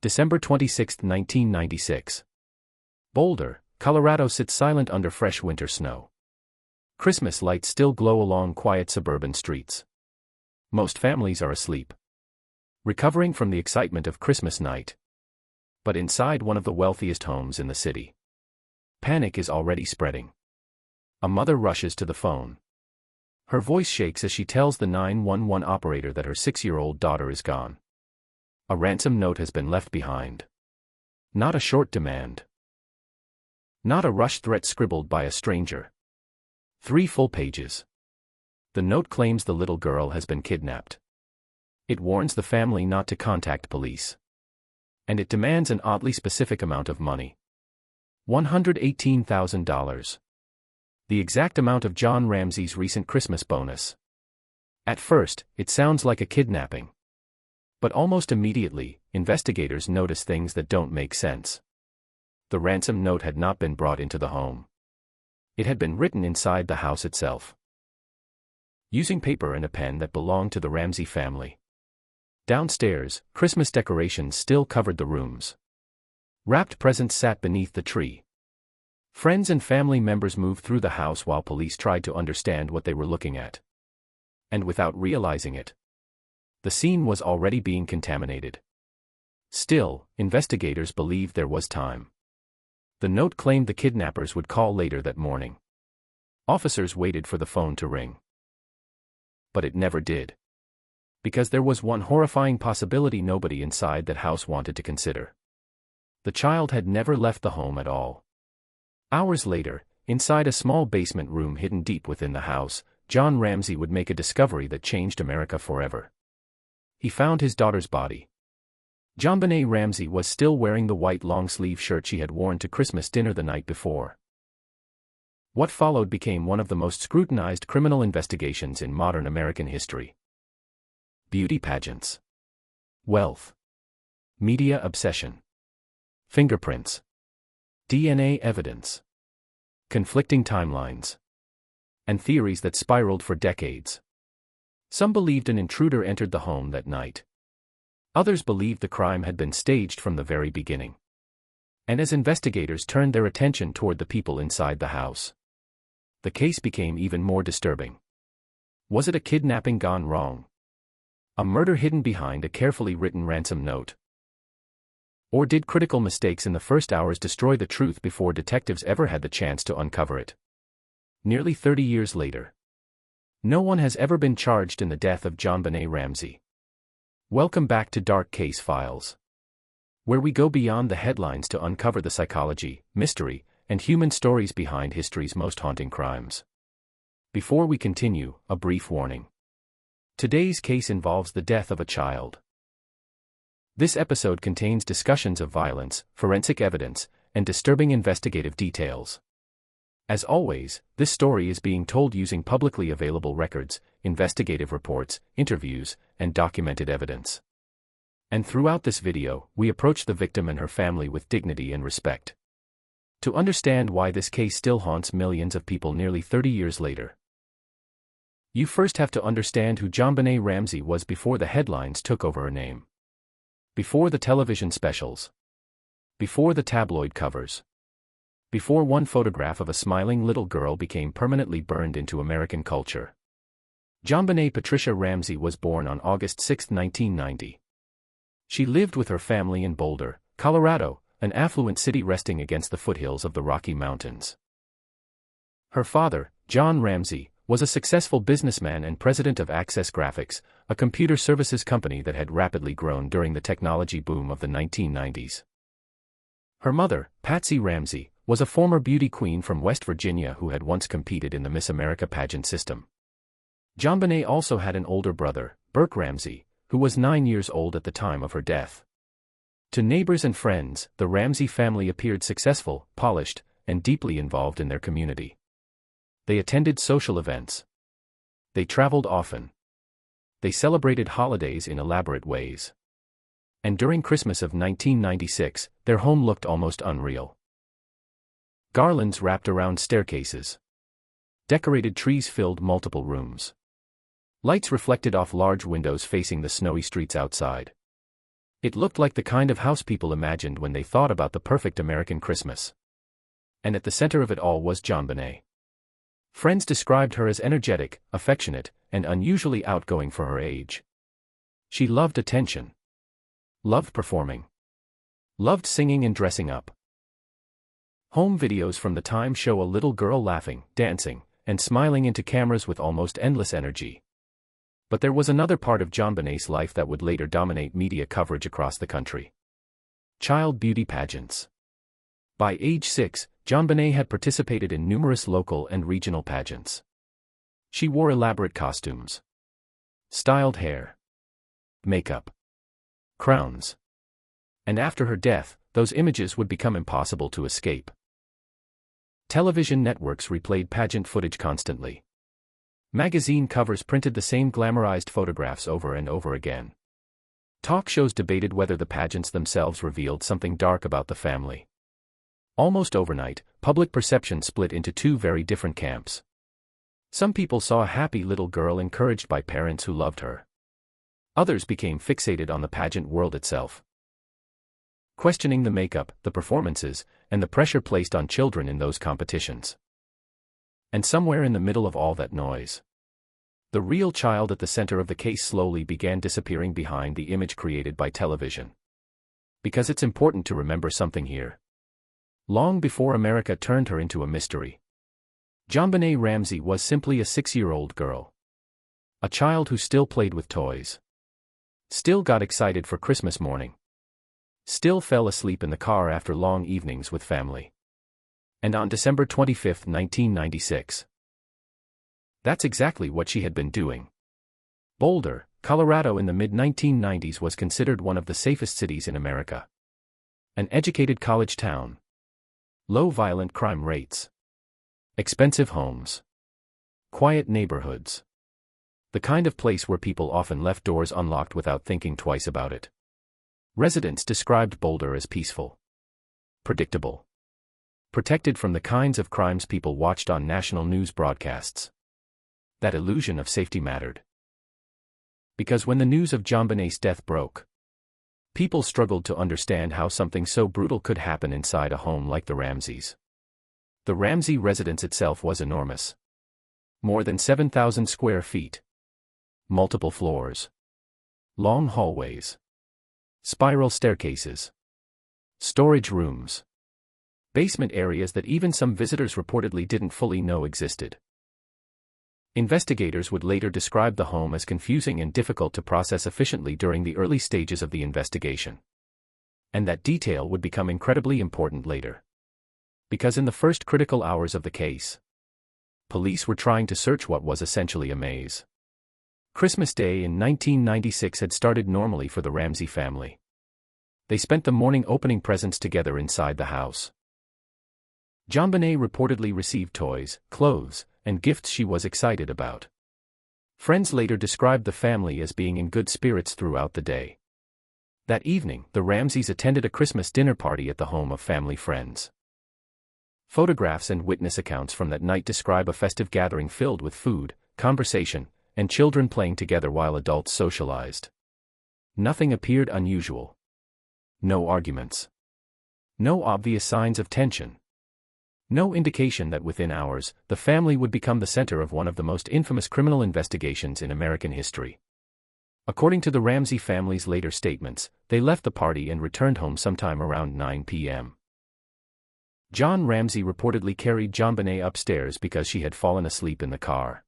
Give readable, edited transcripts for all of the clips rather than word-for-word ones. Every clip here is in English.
December 26, 1996. Boulder, Colorado sits silent under fresh winter snow. Christmas lights still glow along quiet suburban streets. Most families are asleep, recovering from the excitement of Christmas night. But inside one of the wealthiest homes in the city, panic is already spreading. A mother rushes to the phone. Her voice shakes as she tells the 911 operator that her 6-year-old daughter is gone. A ransom note has been left behind. Not a short demand. Not a rushed threat scribbled by a stranger. 3 full pages. The note claims the little girl has been kidnapped. It warns the family not to contact police. And it demands an oddly specific amount of money. $118,000. The exact amount of John Ramsey's recent Christmas bonus. At first, it sounds like a kidnapping. But almost immediately, investigators notice things that don't make sense. The ransom note had not been brought into the home. It had been written inside the house itself, using paper and a pen that belonged to the Ramsey family. Downstairs, Christmas decorations still covered the rooms. Wrapped presents sat beneath the tree. Friends and family members moved through the house while police tried to understand what they were looking at. And without realizing it, the scene was already being contaminated. Still, investigators believed there was time. The note claimed the kidnappers would call later that morning. Officers waited for the phone to ring. But it never did. Because there was one horrifying possibility nobody inside that house wanted to consider. The child had never left the home at all. Hours later, inside a small basement room hidden deep within the house, John Ramsey would make a discovery that changed America forever. He found his daughter's body. JonBenét Ramsey was still wearing the white long-sleeve shirt she had worn to Christmas dinner the night before. What followed became one of the most scrutinized criminal investigations in modern American history. Beauty pageants, wealth, media obsession, fingerprints, DNA evidence, conflicting timelines, and theories that spiraled for decades. Some believed an intruder entered the home that night. Others believed the crime had been staged from the very beginning. And as investigators turned their attention toward the people inside the house, the case became even more disturbing. Was it a kidnapping gone wrong? A murder hidden behind a carefully written ransom note? Or did critical mistakes in the first hours destroy the truth before detectives ever had the chance to uncover it? Nearly 30 years later, no one has ever been charged in the death of JonBenét Ramsey. Welcome back to Dark Case Files, where we go beyond the headlines to uncover the psychology, mystery, and human stories behind history's most haunting crimes. Before we continue, a brief warning. Today's case involves the death of a child. This episode contains discussions of violence, forensic evidence, and disturbing investigative details. As always, this story is being told using publicly available records, investigative reports, interviews, and documented evidence. And throughout this video, we approach the victim and her family with dignity and respect. To understand why this case still haunts millions of people nearly 30 years later, you first have to understand who JonBenét Ramsey was before the headlines took over her name. Before the television specials. Before the tabloid covers. Before one photograph of a smiling little girl became permanently burned into American culture. JonBenét Patricia Ramsey was born on August 6, 1990. She lived with her family in Boulder, Colorado, an affluent city resting against the foothills of the Rocky Mountains. Her father, John Ramsey, was a successful businessman and president of Access Graphics, a computer services company that had rapidly grown during the technology boom of the 1990s. Her mother, Patsy Ramsey, was a former beauty queen from West Virginia who had once competed in the Miss America pageant system. JonBenét also had an older brother, Burke Ramsey, who was 9 years old at the time of her death. To neighbors and friends, the Ramsey family appeared successful, polished, and deeply involved in their community. They attended social events. They traveled often. They celebrated holidays in elaborate ways. And during Christmas of 1996, their home looked almost unreal. Garlands wrapped around staircases. Decorated trees filled multiple rooms. Lights reflected off large windows facing the snowy streets outside. It looked like the kind of house people imagined when they thought about the perfect American Christmas. And at the center of it all was JonBenét. Friends described her as energetic, affectionate, and unusually outgoing for her age. She loved attention. Loved performing. Loved singing and dressing up. Home videos from the time show a little girl laughing, dancing, and smiling into cameras with almost endless energy. But there was another part of JonBenét's life that would later dominate media coverage across the country. Child beauty pageants. By age 6, JonBenét had participated in numerous local and regional pageants. She wore elaborate costumes, styled hair, makeup, crowns. And after her death, those images would become impossible to escape. Television networks replayed pageant footage constantly. Magazine covers printed the same glamorized photographs over and over again. Talk shows debated whether the pageants themselves revealed something dark about the family. Almost overnight, public perception split into two very different camps. Some people saw a happy little girl encouraged by parents who loved her. Others became fixated on the pageant world itself, questioning the makeup, the performances, and the pressure placed on children in those competitions. And somewhere in the middle of all that noise, the real child at the center of the case slowly began disappearing behind the image created by television. Because it's important to remember something here. Long before America turned her into a mystery, JonBenét Ramsey was simply a 6-year-old girl. A child who still played with toys. Still got excited for Christmas morning. Still fell asleep in the car after long evenings with family. And on December 25, 1996. That's exactly what she had been doing. Boulder, Colorado in the mid-1990s was considered one of the safest cities in America. An educated college town. Low violent crime rates. Expensive homes. Quiet neighborhoods. The kind of place where people often left doors unlocked without thinking twice about it. Residents described Boulder as peaceful. Predictable. Protected from the kinds of crimes people watched on national news broadcasts. That illusion of safety mattered. Because when the news of JonBenét's death broke, people struggled to understand how something so brutal could happen inside a home like the Ramseys. The Ramsey residence itself was enormous. More than 7,000 square feet. Multiple floors. Long hallways. Spiral staircases. Storage rooms. Basement areas that even some visitors reportedly didn't fully know existed. Investigators would later describe the home as confusing and difficult to process efficiently during the early stages of the investigation. And that detail would become incredibly important later. Because in the first critical hours of the case, police were trying to search what was essentially a maze. Christmas Day in 1996 had started normally for the Ramsey family. They spent the morning opening presents together inside the house. JonBenét reportedly received toys, clothes, and gifts she was excited about. Friends later described the family as being in good spirits throughout the day. That evening, the Ramseys attended a Christmas dinner party at the home of family friends. Photographs and witness accounts from that night describe a festive gathering filled with food, conversation, and children playing together while adults socialized. Nothing appeared unusual. No arguments. No obvious signs of tension. No indication that within hours, the family would become the center of one of the most infamous criminal investigations in American history. According to the Ramsey family's later statements, they left the party and returned home sometime around 9 p.m. John Ramsey reportedly carried JonBenét upstairs because she had fallen asleep in the car.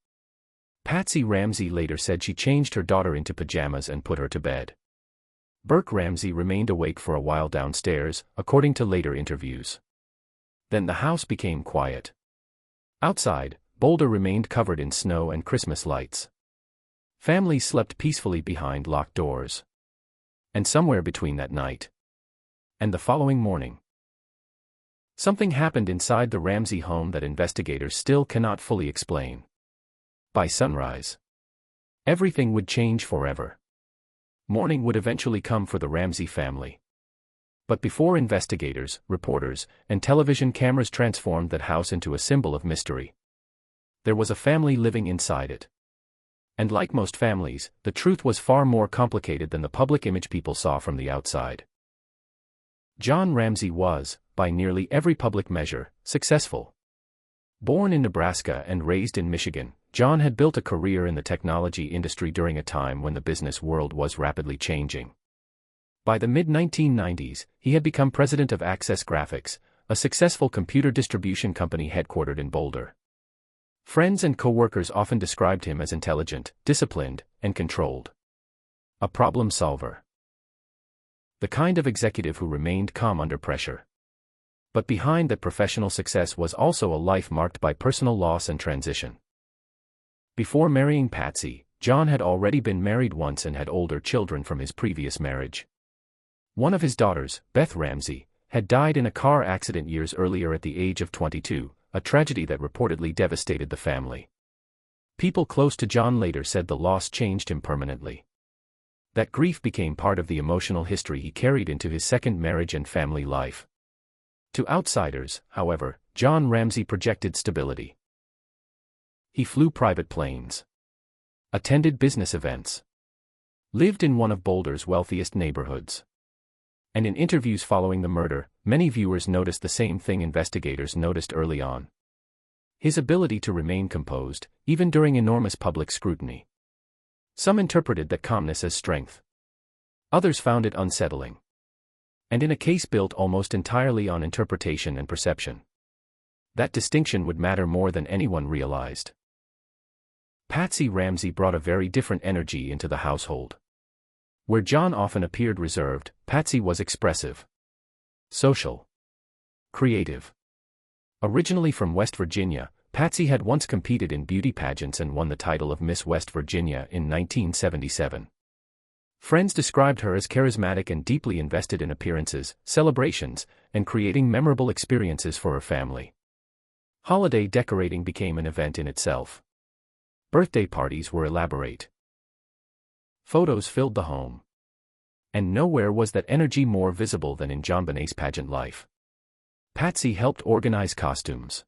Patsy Ramsey later said she changed her daughter into pajamas and put her to bed. Burke Ramsey remained awake for a while downstairs, according to later interviews. Then the house became quiet. Outside, Boulder remained covered in snow and Christmas lights. Families slept peacefully behind locked doors. And somewhere between that night and the following morning, something happened inside the Ramsey home that investigators still cannot fully explain. By sunrise, everything would change forever. Morning would eventually come for the Ramsey family. But before investigators, reporters, and television cameras transformed that house into a symbol of mystery, there was a family living inside it. And like most families, the truth was far more complicated than the public image people saw from the outside. John Ramsey was, by nearly every public measure, successful. Born in Nebraska and raised in Michigan, John had built a career in the technology industry during a time when the business world was rapidly changing. By the mid-1990s, he had become president of Access Graphics, a successful computer distribution company headquartered in Boulder. Friends and co-workers often described him as intelligent, disciplined, and controlled. A problem solver. The kind of executive who remained calm under pressure. But behind that professional success was also a life marked by personal loss and transition. Before marrying Patsy, John had already been married once and had older children from his previous marriage. One of his daughters, Beth Ramsey, had died in a car accident years earlier at the age of 22, a tragedy that reportedly devastated the family. People close to John later said the loss changed him permanently. That grief became part of the emotional history he carried into his second marriage and family life. To outsiders, however, John Ramsey projected stability. He flew private planes, attended business events, lived in one of Boulder's wealthiest neighborhoods. And in interviews following the murder, many viewers noticed the same thing investigators noticed early on. His ability to remain composed, even during enormous public scrutiny. Some interpreted that calmness as strength. Others found it unsettling. And in a case built almost entirely on interpretation and perception, that distinction would matter more than anyone realized. Patsy Ramsey brought a very different energy into the household. Where John often appeared reserved, Patsy was expressive, social, creative. Originally from West Virginia, Patsy had once competed in beauty pageants and won the title of Miss West Virginia in 1977. Friends described her as charismatic and deeply invested in appearances, celebrations, and creating memorable experiences for her family. Holiday decorating became an event in itself. Birthday parties were elaborate. Photos filled the home. And nowhere was that energy more visible than in JonBenét's pageant life. Patsy helped organize costumes,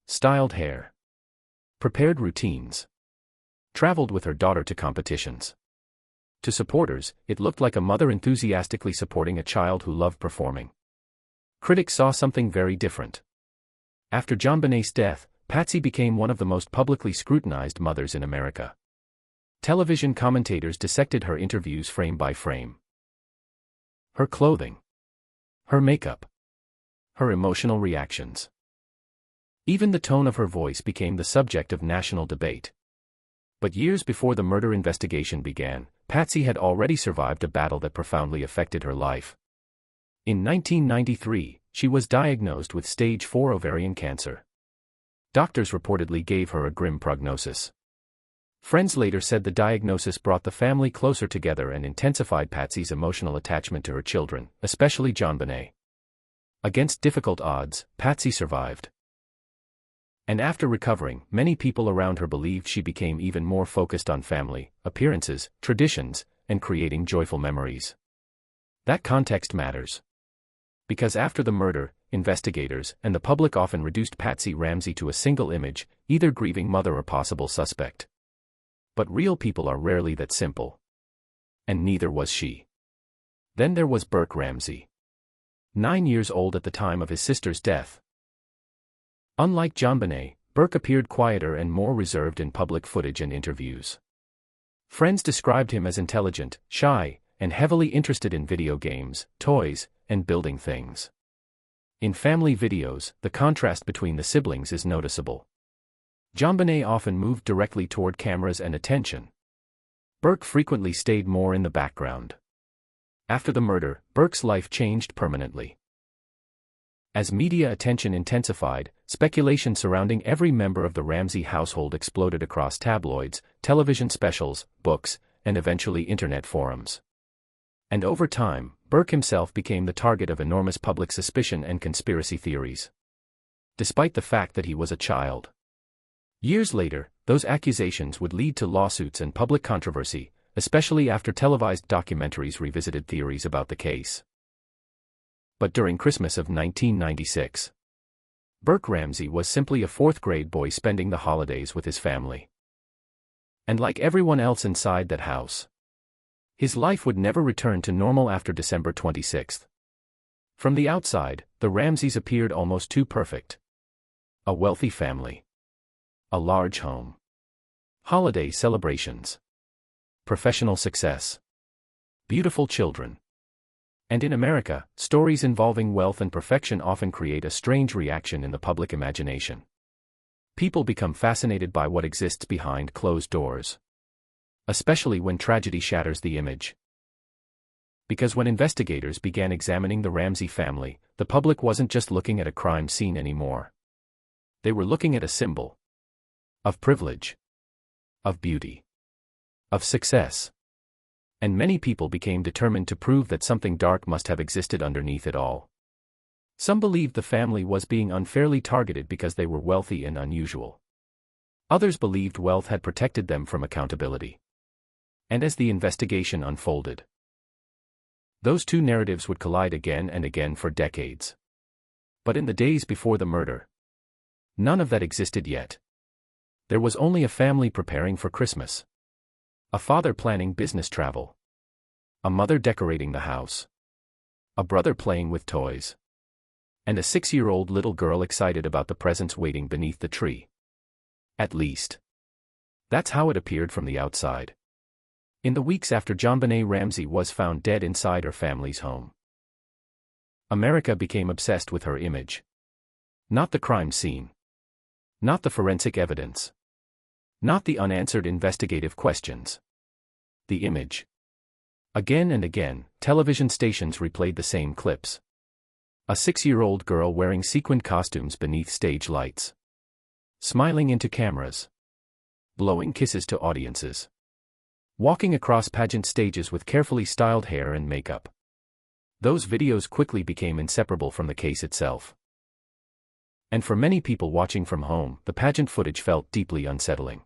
styled hair, prepared routines, traveled with her daughter to competitions. To supporters, it looked like a mother enthusiastically supporting a child who loved performing. Critics saw something very different. After JonBenét's death, Patsy became one of the most publicly scrutinized mothers in America. Television commentators dissected her interviews frame by frame. Her clothing, her makeup, her emotional reactions. Even the tone of her voice became the subject of national debate. But years before the murder investigation began, Patsy had already survived a battle that profoundly affected her life. In 1993, she was diagnosed with stage 4 ovarian cancer. Doctors reportedly gave her a grim prognosis. Friends later said the diagnosis brought the family closer together and intensified Patsy's emotional attachment to her children, especially JonBenét. Against difficult odds, Patsy survived. And after recovering, many people around her believed she became even more focused on family, appearances, traditions, and creating joyful memories. That context matters. Because after the murder, investigators and the public often reduced Patsy Ramsey to a single image, either grieving mother or possible suspect. But real people are rarely that simple. And neither was she. Then there was Burke Ramsey. 9 years old at the time of his sister's death. Unlike JonBenét, Burke appeared quieter and more reserved in public footage and interviews. Friends described him as intelligent, shy, and heavily interested in video games, toys, and building things. In family videos, the contrast between the siblings is noticeable. JonBenét often moved directly toward cameras and attention. Burke frequently stayed more in the background. After the murder, Burke's life changed permanently. As media attention intensified, speculation surrounding every member of the Ramsey household exploded across tabloids, television specials, books, and eventually internet forums. And over time, Burke himself became the target of enormous public suspicion and conspiracy theories. Despite the fact that he was a child. Years later, those accusations would lead to lawsuits and public controversy, especially after televised documentaries revisited theories about the case. But during Christmas of 1996, Burke Ramsey was simply a fourth-grade boy spending the holidays with his family. And like everyone else inside that house, his life would never return to normal after December 26. From the outside, the Ramseys appeared almost too perfect. A wealthy family. A large home. Holiday celebrations. Professional success. Beautiful children. And in America, stories involving wealth and perfection often create a strange reaction in the public imagination. People become fascinated by what exists behind closed doors. Especially when tragedy shatters the image. Because when investigators began examining the Ramsey family, the public wasn't just looking at a crime scene anymore. They were looking at a symbol. Of privilege. Of beauty. Of success. And many people became determined to prove that something dark must have existed underneath it all. Some believed the family was being unfairly targeted because they were wealthy and unusual. Others believed wealth had protected them from accountability. And as the investigation unfolded, those two narratives would collide again and again for decades. But in the days before the murder, none of that existed yet. There was only a family preparing for Christmas. A father planning business travel. A mother decorating the house. A brother playing with toys. And a 6-year-old little girl excited about the presents waiting beneath the tree. At least, that's how it appeared from the outside. In the weeks after JonBenét Ramsey was found dead inside her family's home, America became obsessed with her image. Not the crime scene. Not the forensic evidence. Not the unanswered investigative questions. The image. Again and again, television stations replayed the same clips. A 6-year-old girl wearing sequined costumes beneath stage lights. Smiling into cameras. Blowing kisses to audiences. Walking across pageant stages with carefully styled hair and makeup. Those videos quickly became inseparable from the case itself. And for many people watching from home, the pageant footage felt deeply unsettling.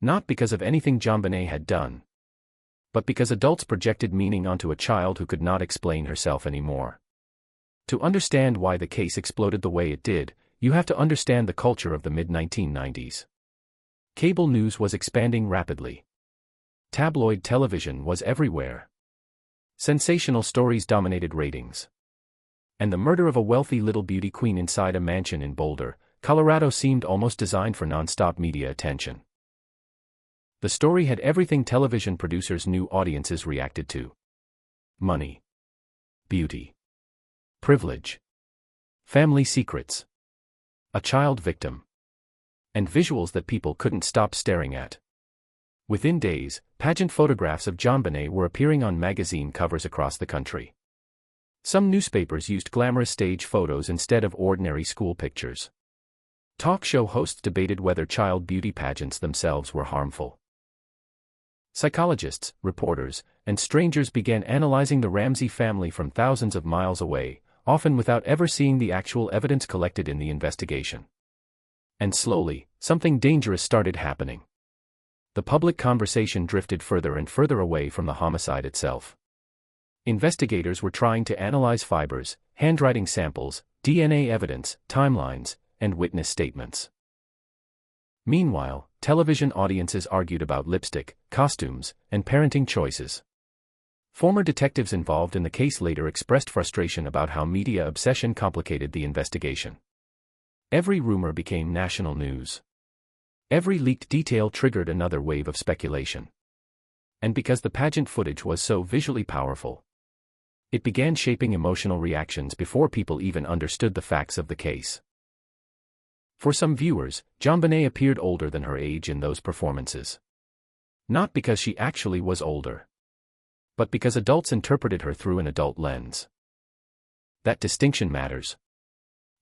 Not because of anything JonBenét had done, but because adults projected meaning onto a child who could not explain herself anymore. To understand why the case exploded the way it did, you have to understand the culture of the mid-1990s. Cable news was expanding rapidly. Tabloid television was everywhere. Sensational stories dominated ratings. And the murder of a wealthy little beauty queen inside a mansion in Boulder, Colorado seemed almost designed for non-stop media attention. The story had everything television producers knew audiences reacted to. Money. Beauty. Privilege. Family secrets. A child victim. And visuals that people couldn't stop staring at. Within days, pageant photographs of JonBenét were appearing on magazine covers across the country. Some newspapers used glamorous stage photos instead of ordinary school pictures. Talk show hosts debated whether child beauty pageants themselves were harmful. Psychologists, reporters, and strangers began analyzing the Ramsey family from thousands of miles away, often without ever seeing the actual evidence collected in the investigation. And slowly, something dangerous started happening. The public conversation drifted further and further away from the homicide itself. Investigators were trying to analyze fibers, handwriting samples, DNA evidence, timelines, and witness statements. Meanwhile, television audiences argued about lipstick, costumes, and parenting choices. Former detectives involved in the case later expressed frustration about how media obsession complicated the investigation. Every rumor became national news. Every leaked detail triggered another wave of speculation. And because the pageant footage was so visually powerful, it began shaping emotional reactions before people even understood the facts of the case. For some viewers, JonBenét appeared older than her age in those performances. Not because she actually was older, but because adults interpreted her through an adult lens. That distinction matters.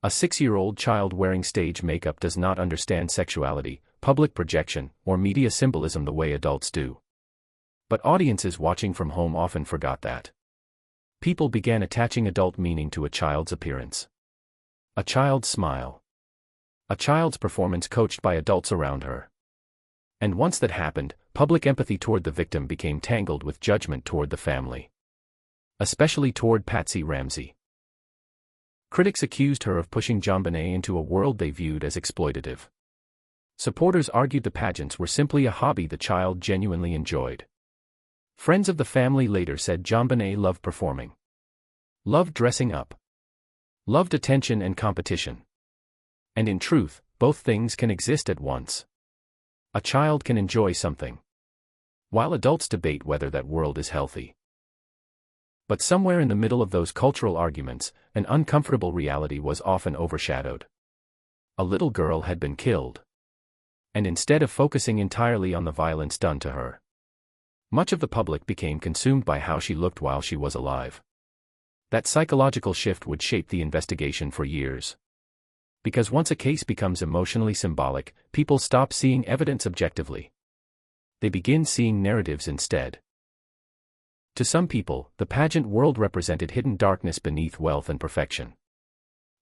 A 6-year-old child wearing stage makeup does not understand sexuality, public projection, or media symbolism the way adults do. But audiences watching from home often forgot that. People began attaching adult meaning to a child's appearance. A child's smile. A child's performance coached by adults around her. And once that happened, public empathy toward the victim became tangled with judgment toward the family. Especially toward Patsy Ramsey. Critics accused her of pushing JonBenét into a world they viewed as exploitative. Supporters argued the pageants were simply a hobby the child genuinely enjoyed. Friends of the family later said JonBenét loved performing, loved dressing up, loved attention and competition. And in truth, both things can exist at once. A child can enjoy something, while adults debate whether that world is healthy. But somewhere in the middle of those cultural arguments, an uncomfortable reality was often overshadowed. A little girl had been killed. And instead of focusing entirely on the violence done to her, much of the public became consumed by how she looked while she was alive. That psychological shift would shape the investigation for years. Because once a case becomes emotionally symbolic, people stop seeing evidence objectively. They begin seeing narratives instead. To some people, the pageant world represented hidden darkness beneath wealth and perfection.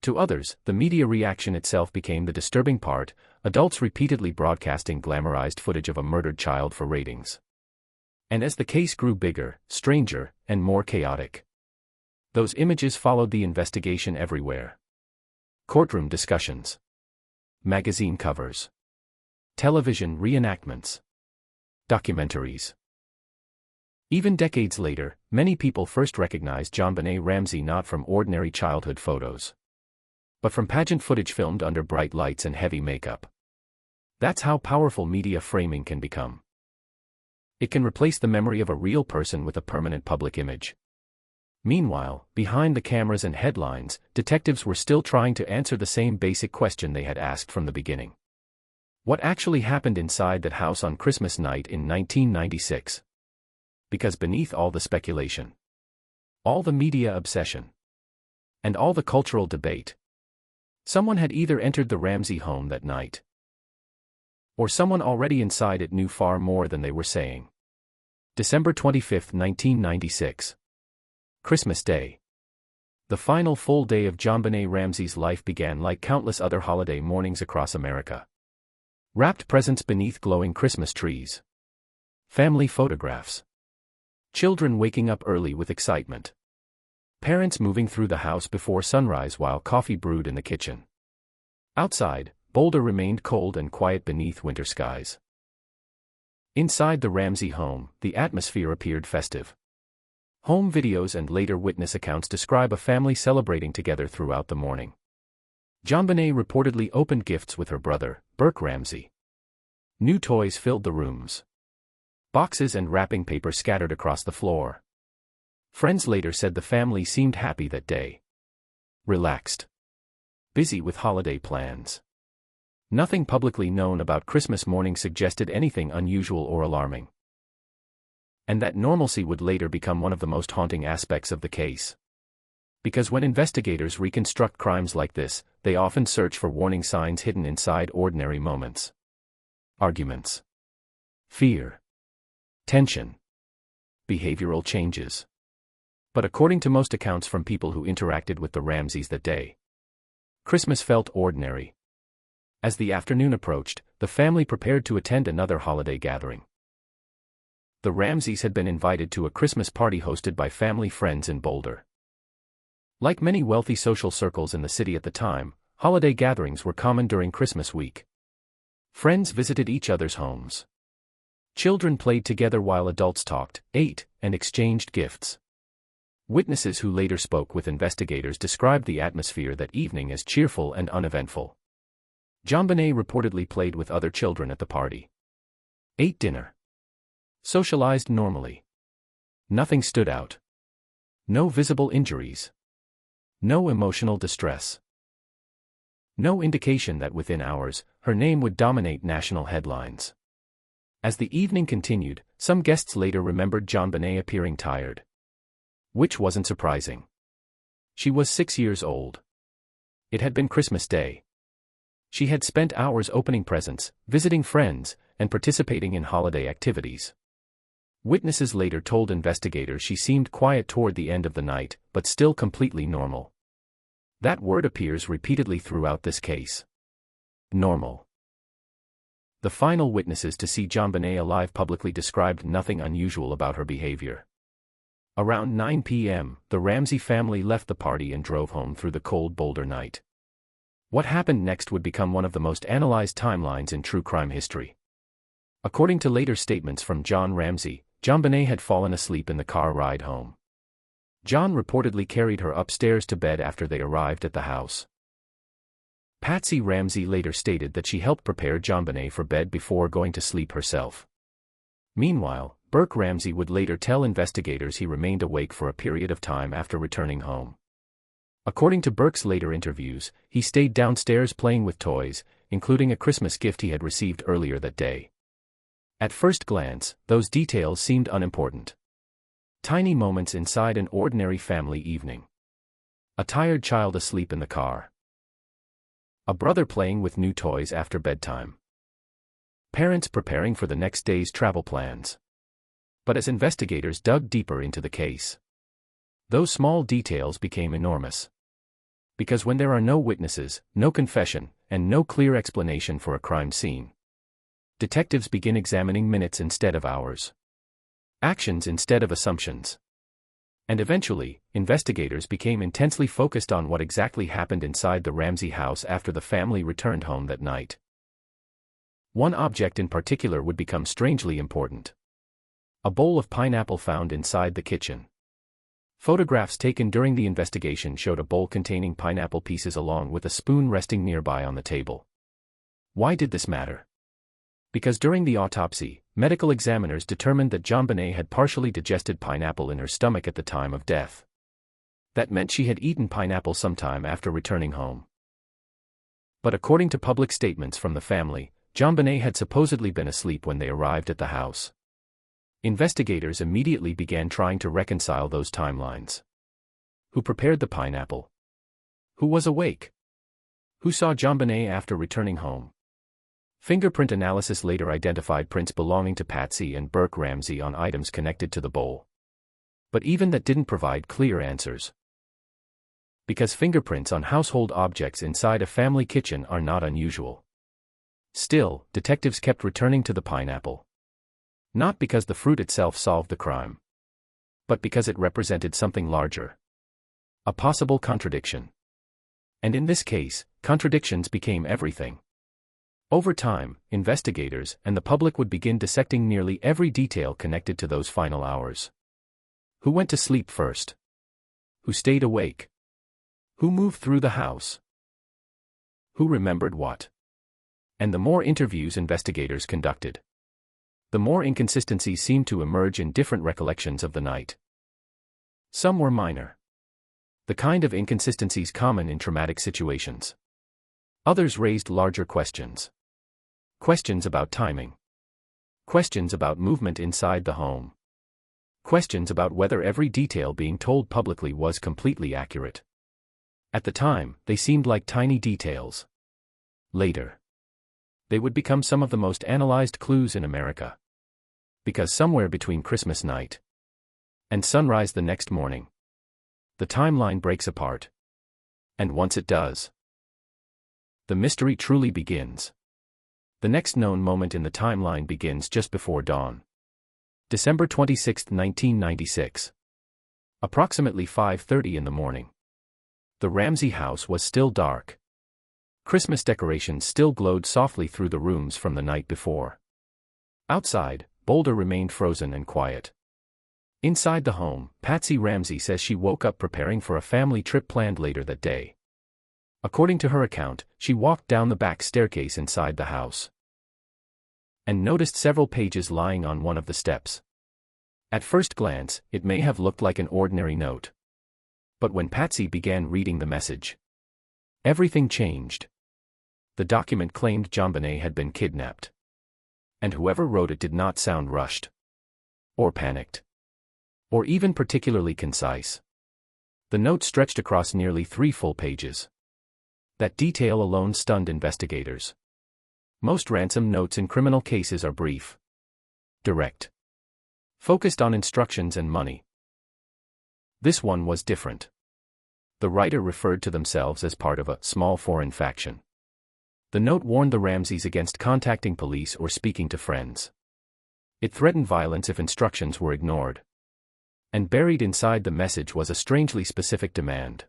To others, the media reaction itself became the disturbing part, adults repeatedly broadcasting glamorized footage of a murdered child for ratings. And as the case grew bigger, stranger, and more chaotic, those images followed the investigation everywhere. Courtroom discussions, magazine covers, television reenactments, documentaries. Even decades later, many people first recognized JonBenét Ramsey not from ordinary childhood photos, but from pageant footage filmed under bright lights and heavy makeup. That's how powerful media framing can become. It can replace the memory of a real person with a permanent public image. Meanwhile, behind the cameras and headlines, detectives were still trying to answer the same basic question they had asked from the beginning. What actually happened inside that house on Christmas night in 1996? Because beneath all the speculation, all the media obsession, and all the cultural debate, someone had either entered the Ramsey home that night, or someone already inside it knew far more than they were saying. December 25, 1996. Christmas Day. The final full day of JonBenét Ramsey's life began like countless other holiday mornings across America. Wrapped presents beneath glowing Christmas trees. Family photographs. Children waking up early with excitement. Parents moving through the house before sunrise while coffee brewed in the kitchen. Outside, Boulder remained cold and quiet beneath winter skies. Inside the Ramsey home, the atmosphere appeared festive. Home videos and later witness accounts describe a family celebrating together throughout the morning. JonBenét reportedly opened gifts with her brother, Burke Ramsey. New toys filled the rooms. Boxes and wrapping paper scattered across the floor. Friends later said the family seemed happy that day. Relaxed. Busy with holiday plans. Nothing publicly known about Christmas morning suggested anything unusual or alarming. And that normalcy would later become one of the most haunting aspects of the case. Because when investigators reconstruct crimes like this, they often search for warning signs hidden inside ordinary moments. Arguments. Fear. Tension. Behavioral changes. But according to most accounts from people who interacted with the Ramseys that day, Christmas felt ordinary. As the afternoon approached, the family prepared to attend another holiday gathering. The Ramseys had been invited to a Christmas party hosted by family friends in Boulder. Like many wealthy social circles in the city at the time, holiday gatherings were common during Christmas week. Friends visited each other's homes. Children played together while adults talked, ate, and exchanged gifts. Witnesses who later spoke with investigators described the atmosphere that evening as cheerful and uneventful. JonBenét reportedly played with other children at the party. Ate dinner. Socialized normally. Nothing stood out. No visible injuries. No emotional distress. No indication that within hours, her name would dominate national headlines. As the evening continued, some guests later remembered JonBenét appearing tired. Which wasn't surprising. She was 6 years old. It had been Christmas Day. She had spent hours opening presents, visiting friends, and participating in holiday activities. Witnesses later told investigators she seemed quiet toward the end of the night, but still completely normal. That word appears repeatedly throughout this case. Normal. The final witnesses to see JonBenét alive publicly described nothing unusual about her behavior. Around 9 p.m., the Ramsey family left the party and drove home through the cold Boulder night. What happened next would become one of the most analyzed timelines in true crime history. According to later statements from John Ramsey, JonBenét had fallen asleep in the car ride home. John reportedly carried her upstairs to bed after they arrived at the house. Patsy Ramsey later stated that she helped prepare JonBenét for bed before going to sleep herself. Meanwhile, Burke Ramsey would later tell investigators he remained awake for a period of time after returning home. According to Burke's later interviews, he stayed downstairs playing with toys, including a Christmas gift he had received earlier that day. At first glance, those details seemed unimportant. Tiny moments inside an ordinary family evening. A tired child asleep in the car. A brother playing with new toys after bedtime. Parents preparing for the next day's travel plans. But as investigators dug deeper into the case, those small details became enormous. Because when there are no witnesses, no confession, and no clear explanation for a crime scene, detectives begin examining minutes instead of hours. Actions instead of assumptions. And eventually, investigators became intensely focused on what exactly happened inside the Ramsey house after the family returned home that night. One object in particular would become strangely important. A bowl of pineapple found inside the kitchen. Photographs taken during the investigation showed a bowl containing pineapple pieces along with a spoon resting nearby on the table. Why did this matter? Because during the autopsy, medical examiners determined that JonBenét had partially digested pineapple in her stomach at the time of death. That meant she had eaten pineapple sometime after returning home. But according to public statements from the family, JonBenét had supposedly been asleep when they arrived at the house. Investigators immediately began trying to reconcile those timelines. Who prepared the pineapple? Who was awake? Who saw JonBenét after returning home? Fingerprint analysis later identified prints belonging to Patsy and Burke Ramsey on items connected to the bowl. But even that didn't provide clear answers. Because fingerprints on household objects inside a family kitchen are not unusual. Still, detectives kept returning to the pineapple. Not because the fruit itself solved the crime, but because it represented something larger. A possible contradiction. And in this case, contradictions became everything. Over time, investigators and the public would begin dissecting nearly every detail connected to those final hours. Who went to sleep first? Who stayed awake? Who moved through the house? Who remembered what? And the more interviews investigators conducted, the more inconsistencies seemed to emerge in different recollections of the night. Some were minor. The kind of inconsistencies common in traumatic situations. Others raised larger questions. Questions about timing. Questions about movement inside the home. Questions about whether every detail being told publicly was completely accurate. At the time, they seemed like tiny details. Later, they would become some of the most analyzed clues in America. Because somewhere between Christmas night and sunrise the next morning, the timeline breaks apart. And once it does, the mystery truly begins. The next known moment in the timeline begins just before dawn. December 26, 1996. Approximately 5:30 in the morning. The Ramsey house was still dark. Christmas decorations still glowed softly through the rooms from the night before. Outside, Boulder remained frozen and quiet. Inside the home, Patsy Ramsey says she woke up preparing for a family trip planned later that day. According to her account, she walked down the back staircase inside the house and noticed several pages lying on one of the steps. At first glance, it may have looked like an ordinary note. But when Patsy began reading the message, everything changed. The document claimed JonBenét had been kidnapped. And whoever wrote it did not sound rushed, or panicked, or even particularly concise. The note stretched across nearly 3 full pages. That detail alone stunned investigators. Most ransom notes in criminal cases are brief, direct, focused on instructions and money. This one was different. The writer referred to themselves as part of a small foreign faction. The note warned the Ramseys against contacting police or speaking to friends. It threatened violence if instructions were ignored. And buried inside the message was a strangely specific demand.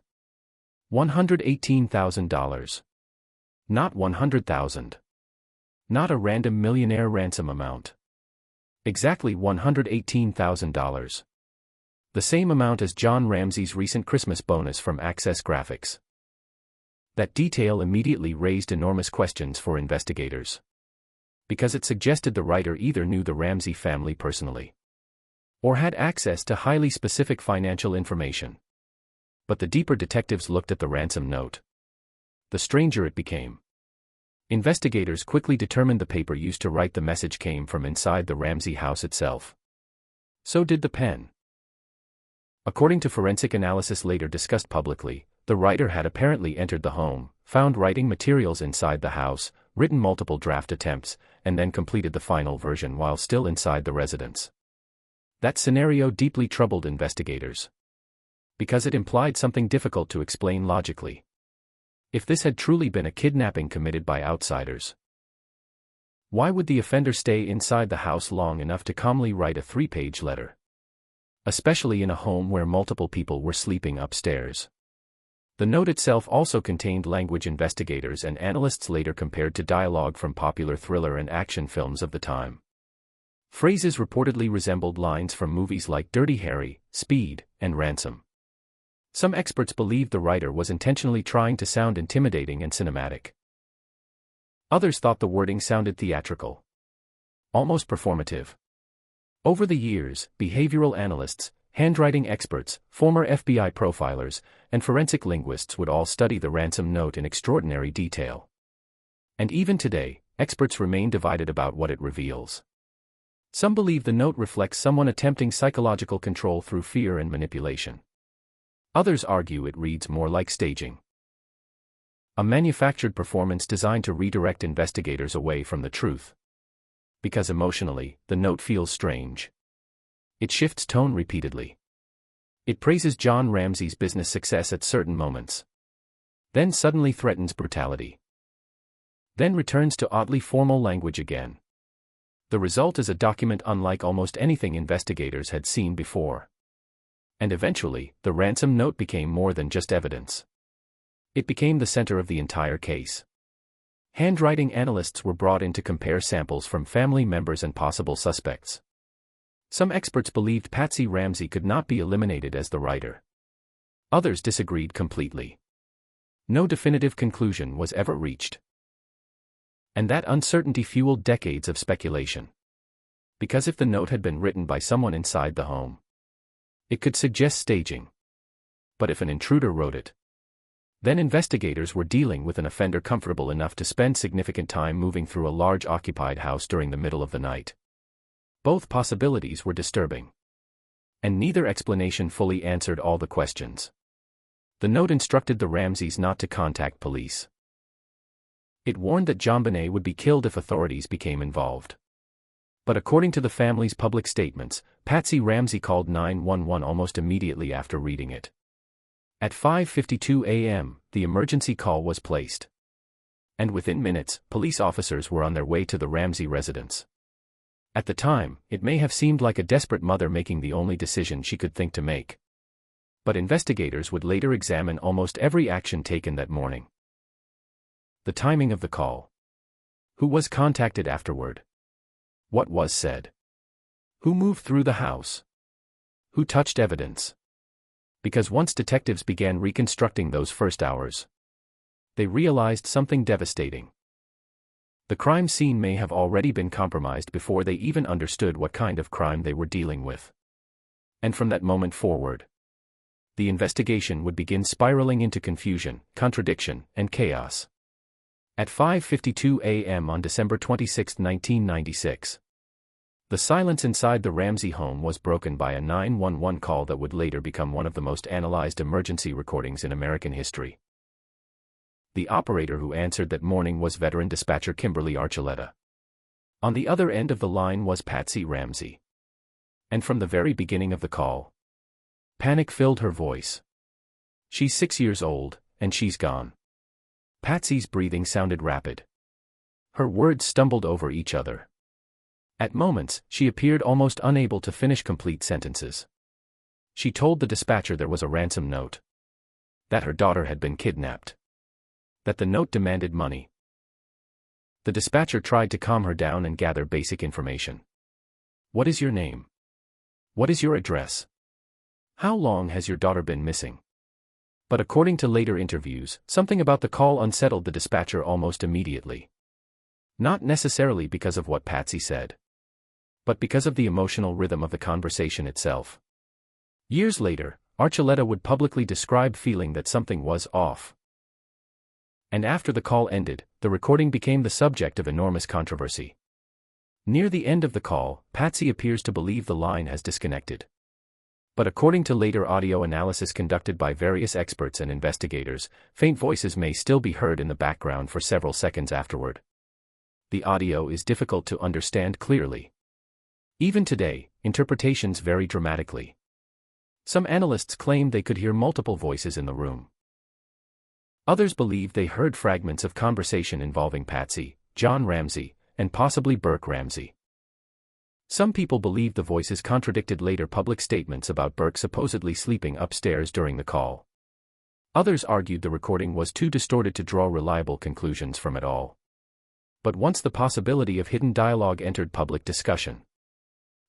$118,000. Not 100,000. Not a random millionaire ransom amount. Exactly $118,000. The same amount as Jon Ramsey's recent Christmas bonus from Access Graphics. That detail immediately raised enormous questions for investigators. Because it suggested the writer either knew the Ramsey family personally, or had access to highly specific financial information. But the deeper detectives looked at the ransom note, the stranger it became. Investigators quickly determined the paper used to write the message came from inside the Ramsey house itself. So did the pen. According to forensic analysis later discussed publicly, the writer had apparently entered the home, found writing materials inside the house, written multiple draft attempts, and then completed the final version while still inside the residence. That scenario deeply troubled investigators, because it implied something difficult to explain logically. If this had truly been a kidnapping committed by outsiders, why would the offender stay inside the house long enough to calmly write a 3-page letter? Especially in a home where multiple people were sleeping upstairs. The note itself also contained language investigators and analysts later compared to dialogue from popular thriller and action films of the time. Phrases reportedly resembled lines from movies like Dirty Harry, Speed, and Ransom. Some experts believed the writer was intentionally trying to sound intimidating and cinematic. Others thought the wording sounded theatrical, almost performative. Over the years, behavioral analysts, handwriting experts, former FBI profilers, and forensic linguists would all study the ransom note in extraordinary detail. And even today, experts remain divided about what it reveals. Some believe the note reflects someone attempting psychological control through fear and manipulation. Others argue it reads more like staging, a manufactured performance designed to redirect investigators away from the truth. Because emotionally, the note feels strange. It shifts tone repeatedly. It praises Jon Ramsey's business success at certain moments, then suddenly threatens brutality, then returns to oddly formal language again. The result is a document unlike almost anything investigators had seen before. And eventually, the ransom note became more than just evidence. It became the center of the entire case. Handwriting analysts were brought in to compare samples from family members and possible suspects. Some experts believed Patsy Ramsey could not be eliminated as the writer. Others disagreed completely. No definitive conclusion was ever reached. And that uncertainty fueled decades of speculation. Because if the note had been written by someone inside the home, it could suggest staging. But if an intruder wrote it, then investigators were dealing with an offender comfortable enough to spend significant time moving through a large occupied house during the middle of the night. Both possibilities were disturbing. And neither explanation fully answered all the questions. The note instructed the Ramseys not to contact police. It warned that JonBenét would be killed if authorities became involved. But according to the family's public statements, Patsy Ramsey called 911 almost immediately after reading it. At 5:52 a.m., the emergency call was placed. And within minutes, police officers were on their way to the Ramsey residence. At the time, it may have seemed like a desperate mother making the only decision she could think to make. But investigators would later examine almost every action taken that morning. The timing of the call. Who was contacted afterward? What was said? Who moved through the house? Who touched evidence? Because once detectives began reconstructing those first hours, they realized something devastating. The crime scene may have already been compromised before they even understood what kind of crime they were dealing with. And from that moment forward, the investigation would begin spiraling into confusion, contradiction, and chaos. At 5:52 a.m. on December 26, 1996, the silence inside the Ramsey home was broken by a 911 call that would later become one of the most analyzed emergency recordings in American history. The operator who answered that morning was veteran dispatcher Kimberly Archuleta. On the other end of the line was Patsy Ramsey. And from the very beginning of the call, panic filled her voice. She's 6 years old, and she's gone. Patsy's breathing sounded rapid. Her words stumbled over each other. At moments, she appeared almost unable to finish complete sentences. She told the dispatcher there was a ransom note, that her daughter had been kidnapped, that the note demanded money, The dispatcher tried to calm her down and gather basic information. What is your name? What is your address? How long has your daughter been missing? But according to later interviews, something about the call unsettled the dispatcher almost immediately. Not necessarily because of what Patsy said, but because of the emotional rhythm of the conversation itself. Years later, Archuleta would publicly describe feeling that something was off. And after the call ended, the recording became the subject of enormous controversy. Near the end of the call, Patsy appears to believe the line has disconnected. But according to later audio analysis conducted by various experts and investigators, faint voices may still be heard in the background for several seconds afterward. The audio is difficult to understand clearly. Even today, interpretations vary dramatically. Some analysts claim they could hear multiple voices in the room. Others believe they heard fragments of conversation involving Patsy, John Ramsey, and possibly Burke Ramsey. Some people believe the voices contradicted later public statements about Burke supposedly sleeping upstairs during the call. Others argued the recording was too distorted to draw reliable conclusions from it all. But once the possibility of hidden dialogue entered public discussion,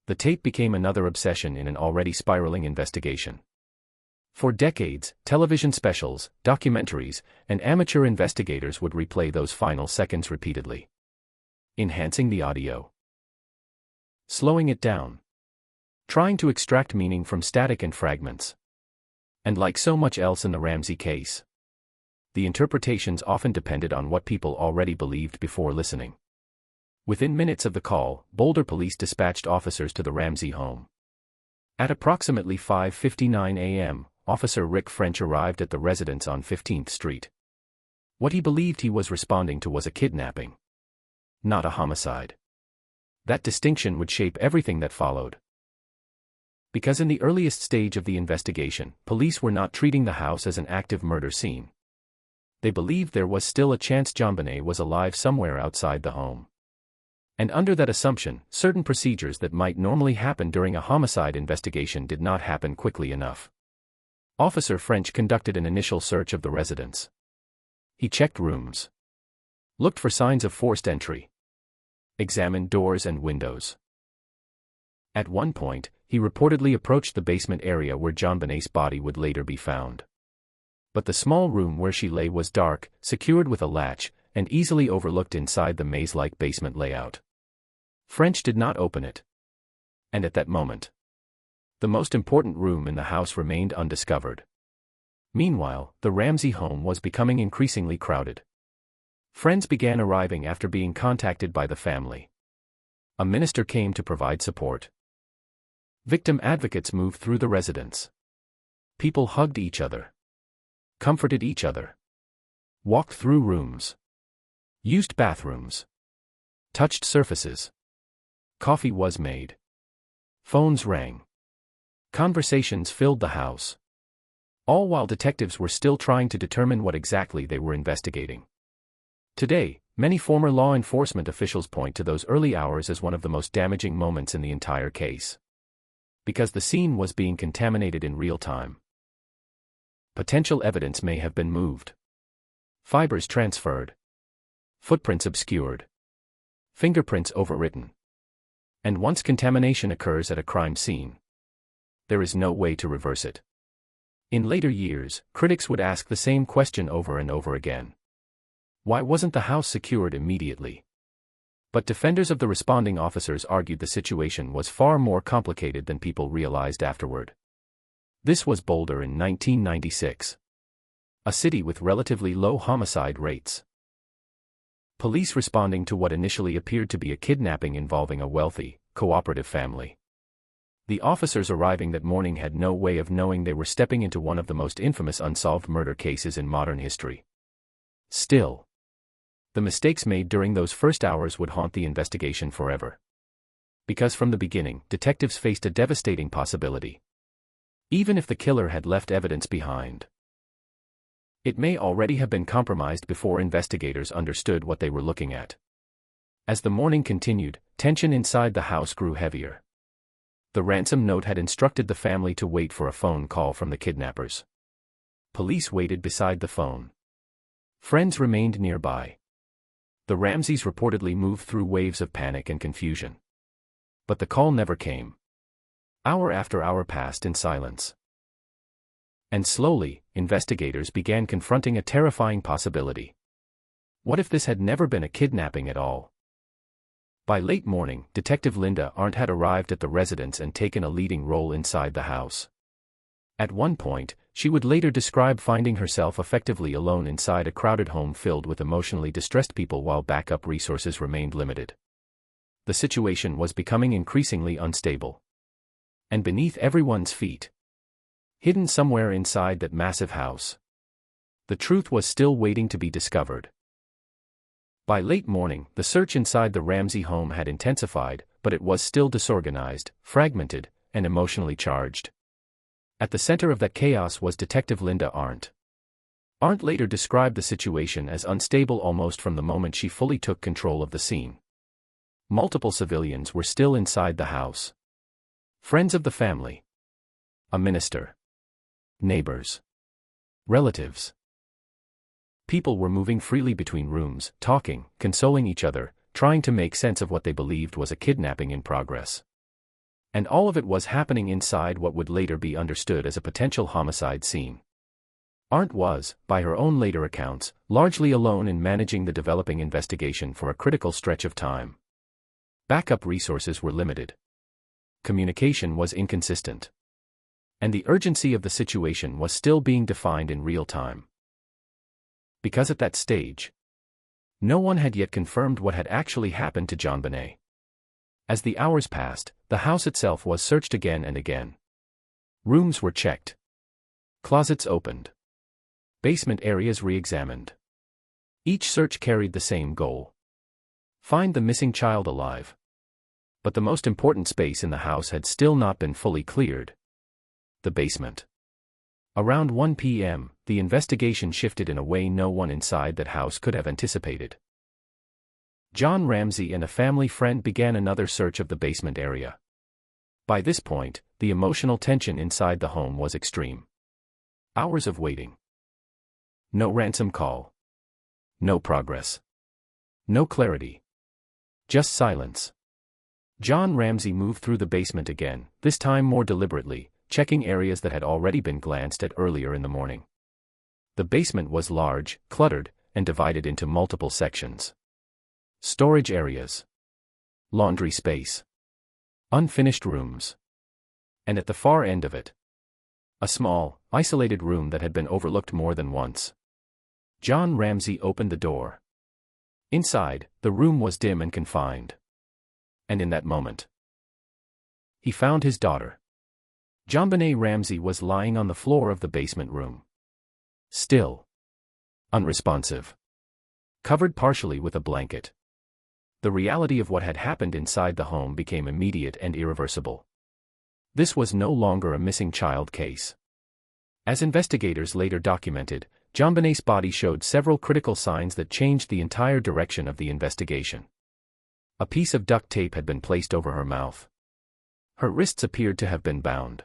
the tape became another obsession in an already spiraling investigation. For decades, television specials, documentaries, and amateur investigators would replay those final seconds repeatedly, enhancing the audio, slowing it down, trying to extract meaning from static and fragments. And like so much else in the Ramsey case, the interpretations often depended on what people already believed before listening. Within minutes of the call, Boulder police dispatched officers to the Ramsey home. At approximately 5:59 a.m., Officer Rick French arrived at the residence on 15th Street. What he believed he was responding to was a kidnapping, not a homicide. That distinction would shape everything that followed. Because in the earliest stage of the investigation, police were not treating the house as an active murder scene. They believed there was still a chance JonBenét was alive somewhere outside the home. And under that assumption, certain procedures that might normally happen during a homicide investigation did not happen quickly enough. Officer French conducted an initial search of the residence. He checked rooms, looked for signs of forced entry, examined doors and windows. At one point, he reportedly approached the basement area where JonBenét's body would later be found. But the small room where she lay was dark, secured with a latch, and easily overlooked inside the maze-like basement layout. French did not open it. And at that moment, the most important room in the house remained undiscovered. Meanwhile, the Ramsey home was becoming increasingly crowded. Friends began arriving after being contacted by the family. A minister came to provide support. Victim advocates moved through the residence. People hugged each other, comforted each other, walked through rooms, used bathrooms, touched surfaces. Coffee was made. Phones rang. Conversations filled the house. All while detectives were still trying to determine what exactly they were investigating. Today, many former law enforcement officials point to those early hours as one of the most damaging moments in the entire case. Because the scene was being contaminated in real time. Potential evidence may have been moved. Fibers transferred. Footprints obscured. Fingerprints overwritten. And once contamination occurs at a crime scene, there is no way to reverse it. In later years, critics would ask the same question over and over again. Why wasn't the house secured immediately? But defenders of the responding officers argued the situation was far more complicated than people realized afterward. This was Boulder in 1996. A city with relatively low homicide rates. Police responding to what initially appeared to be a kidnapping involving a wealthy, cooperative family. The officers arriving that morning had no way of knowing they were stepping into one of the most infamous unsolved murder cases in modern history. Still, the mistakes made during those first hours would haunt the investigation forever. Because from the beginning, detectives faced a devastating possibility. Even if the killer had left evidence behind, it may already have been compromised before investigators understood what they were looking at. As the morning continued, tension inside the house grew heavier. The ransom note had instructed the family to wait for a phone call from the kidnappers. Police waited beside the phone. Friends remained nearby. The Ramseys reportedly moved through waves of panic and confusion. But the call never came. Hour after hour passed in silence. And slowly, investigators began confronting a terrifying possibility. What if this had never been a kidnapping at all? By late morning, Detective Linda Arndt had arrived at the residence and taken a leading role inside the house. At one point, she would later describe finding herself effectively alone inside a crowded home filled with emotionally distressed people while backup resources remained limited. The situation was becoming increasingly unstable. And beneath everyone's feet, hidden somewhere inside that massive house, the truth was still waiting to be discovered. By late morning, the search inside the Ramsey home had intensified, but it was still disorganized, fragmented, and emotionally charged. At the center of that chaos was Detective Linda Arndt. Arndt later described the situation as unstable almost from the moment she fully took control of the scene. Multiple civilians were still inside the house. Friends of the family. A minister. Neighbors. Relatives. People were moving freely between rooms, talking, consoling each other, trying to make sense of what they believed was a kidnapping in progress. And all of it was happening inside what would later be understood as a potential homicide scene. Arndt was, by her own later accounts, largely alone in managing the developing investigation for a critical stretch of time. Backup resources were limited. Communication was inconsistent. And the urgency of the situation was still being defined in real time. Because at that stage, no one had yet confirmed what had actually happened to JonBenét. As the hours passed, the house itself was searched again and again. Rooms were checked. Closets opened. Basement areas re-examined. Each search carried the same goal: find the missing child alive. But the most important space in the house had still not been fully cleared: the basement. Around 1 p.m., the investigation shifted in a way no one inside that house could have anticipated. John Ramsey and a family friend began another search of the basement area. By this point, the emotional tension inside the home was extreme. Hours of waiting. No ransom call. No progress. No clarity. Just silence. John Ramsey moved through the basement again, this time more deliberately, checking areas that had already been glanced at earlier in the morning. The basement was large, cluttered, and divided into multiple sections. Storage areas. Laundry space. Unfinished rooms. And at the far end of it, a small, isolated room that had been overlooked more than once. John Ramsey opened the door. Inside, the room was dim and confined. And in that moment, he found his daughter. JonBenét Ramsey was lying on the floor of the basement room. Still. Unresponsive. Covered partially with a blanket. The reality of what had happened inside the home became immediate and irreversible. This was no longer a missing child case. As investigators later documented, JonBenét's body showed several critical signs that changed the entire direction of the investigation. A piece of duct tape had been placed over her mouth. Her wrists appeared to have been bound.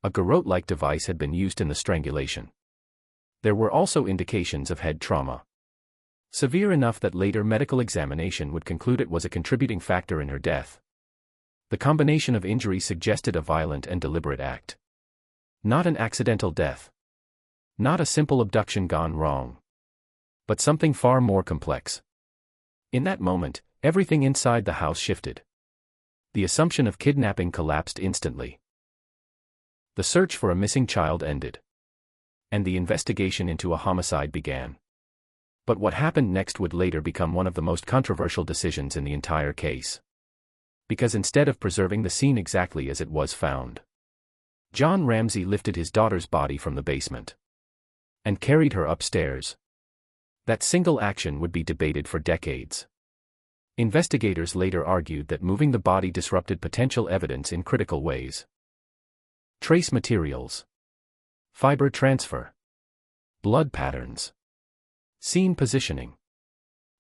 A garrote-like device had been used in the strangulation. There were also indications of head trauma. Severe enough that later medical examination would conclude it was a contributing factor in her death. The combination of injuries suggested a violent and deliberate act. Not an accidental death. Not a simple abduction gone wrong. But something far more complex. In that moment, everything inside the house shifted. The assumption of kidnapping collapsed instantly. The search for a missing child ended. And the investigation into a homicide began. But what happened next would later become one of the most controversial decisions in the entire case. Because instead of preserving the scene exactly as it was found, John Ramsey lifted his daughter's body from the basement and carried her upstairs. That single action would be debated for decades. Investigators later argued that moving the body disrupted potential evidence in critical ways. Trace materials. Fiber transfer. Blood patterns. Scene positioning.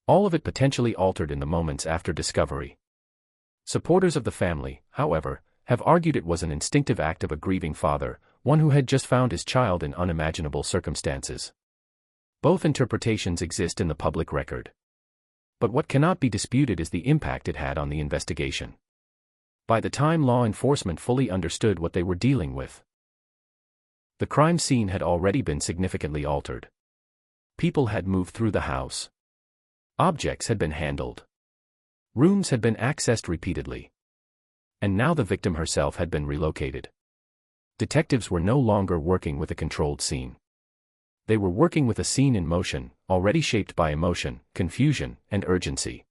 All of it potentially altered in the moments after discovery. Supporters of the family, however, have argued it was an instinctive act of a grieving father, one who had just found his child in unimaginable circumstances. Both interpretations exist in the public record. But what cannot be disputed is the impact it had on the investigation. By the time law enforcement fully understood what they were dealing with, the crime scene had already been significantly altered. People had moved through the house. Objects had been handled. Rooms had been accessed repeatedly. And now the victim herself had been relocated. Detectives were no longer working with a controlled scene. They were working with a scene in motion, already shaped by emotion, confusion, and urgency.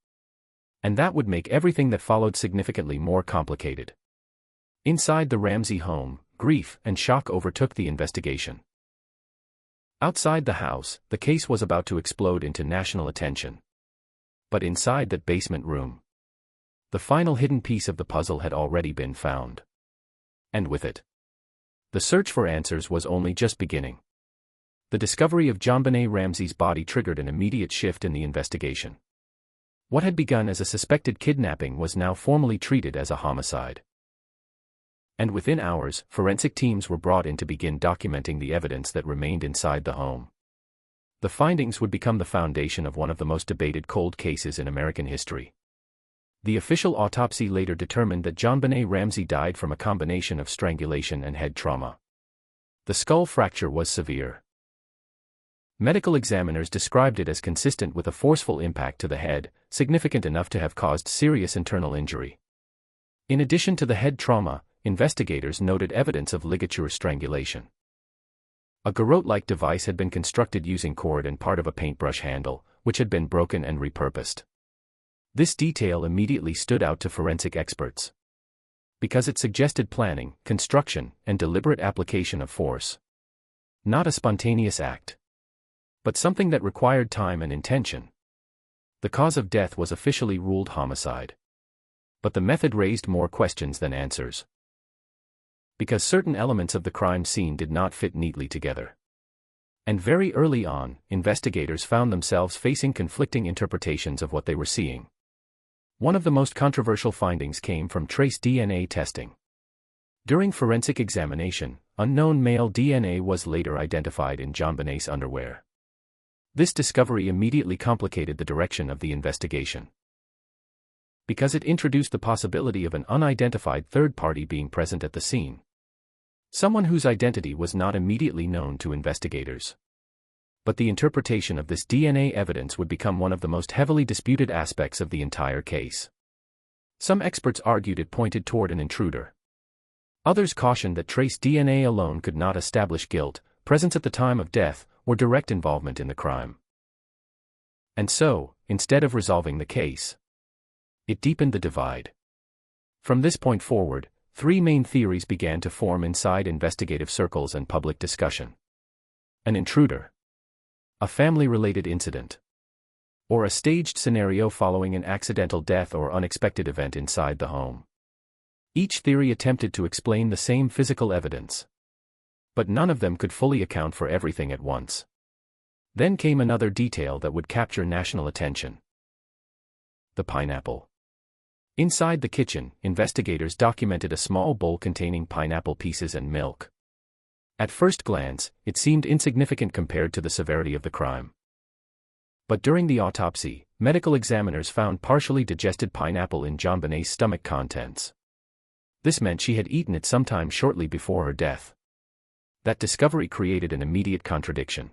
And that would make everything that followed significantly more complicated. Inside the Ramsey home, grief and shock overtook the investigation. Outside the house, the case was about to explode into national attention. But inside that basement room, the final hidden piece of the puzzle had already been found. And with it, the search for answers was only just beginning. The discovery of JonBenét Ramsey's body triggered an immediate shift in the investigation. What had begun as a suspected kidnapping was now formally treated as a homicide. And within hours, forensic teams were brought in to begin documenting the evidence that remained inside the home. The findings would become the foundation of one of the most debated cold cases in American history. The official autopsy later determined that JonBenét Ramsey died from a combination of strangulation and head trauma. The skull fracture was severe. Medical examiners described it as consistent with a forceful impact to the head, significant enough to have caused serious internal injury. In addition to the head trauma, investigators noted evidence of ligature strangulation. A garrote-like device had been constructed using cord and part of a paintbrush handle, which had been broken and repurposed. This detail immediately stood out to forensic experts, because it suggested planning, construction, and deliberate application of force. Not a spontaneous act, but something that required time and intention. The cause of death was officially ruled homicide. But the method raised more questions than answers, because certain elements of the crime scene did not fit neatly together. And very early on, investigators found themselves facing conflicting interpretations of what they were seeing. One of the most controversial findings came from trace DNA testing. During forensic examination, unknown male DNA was later identified in JonBenét's underwear. This discovery immediately complicated the direction of the investigation, because it introduced the possibility of an unidentified third party being present at the scene. Someone whose identity was not immediately known to investigators. But the interpretation of this DNA evidence would become one of the most heavily disputed aspects of the entire case. Some experts argued it pointed toward an intruder. Others cautioned that trace DNA alone could not establish guilt, presence at the time of death, or direct involvement in the crime. And so, instead of resolving the case, it deepened the divide. From this point forward, three main theories began to form inside investigative circles and public discussion. An intruder, a family-related incident, or a staged scenario following an accidental death or unexpected event inside the home. Each theory attempted to explain the same physical evidence, but none of them could fully account for everything at once. Then came another detail that would capture national attention: the pineapple. Inside the kitchen, investigators documented a small bowl containing pineapple pieces and milk. At first glance, it seemed insignificant compared to the severity of the crime. But during the autopsy, medical examiners found partially digested pineapple in JonBenét's stomach contents. This meant she had eaten it sometime shortly before her death. That discovery created an immediate contradiction,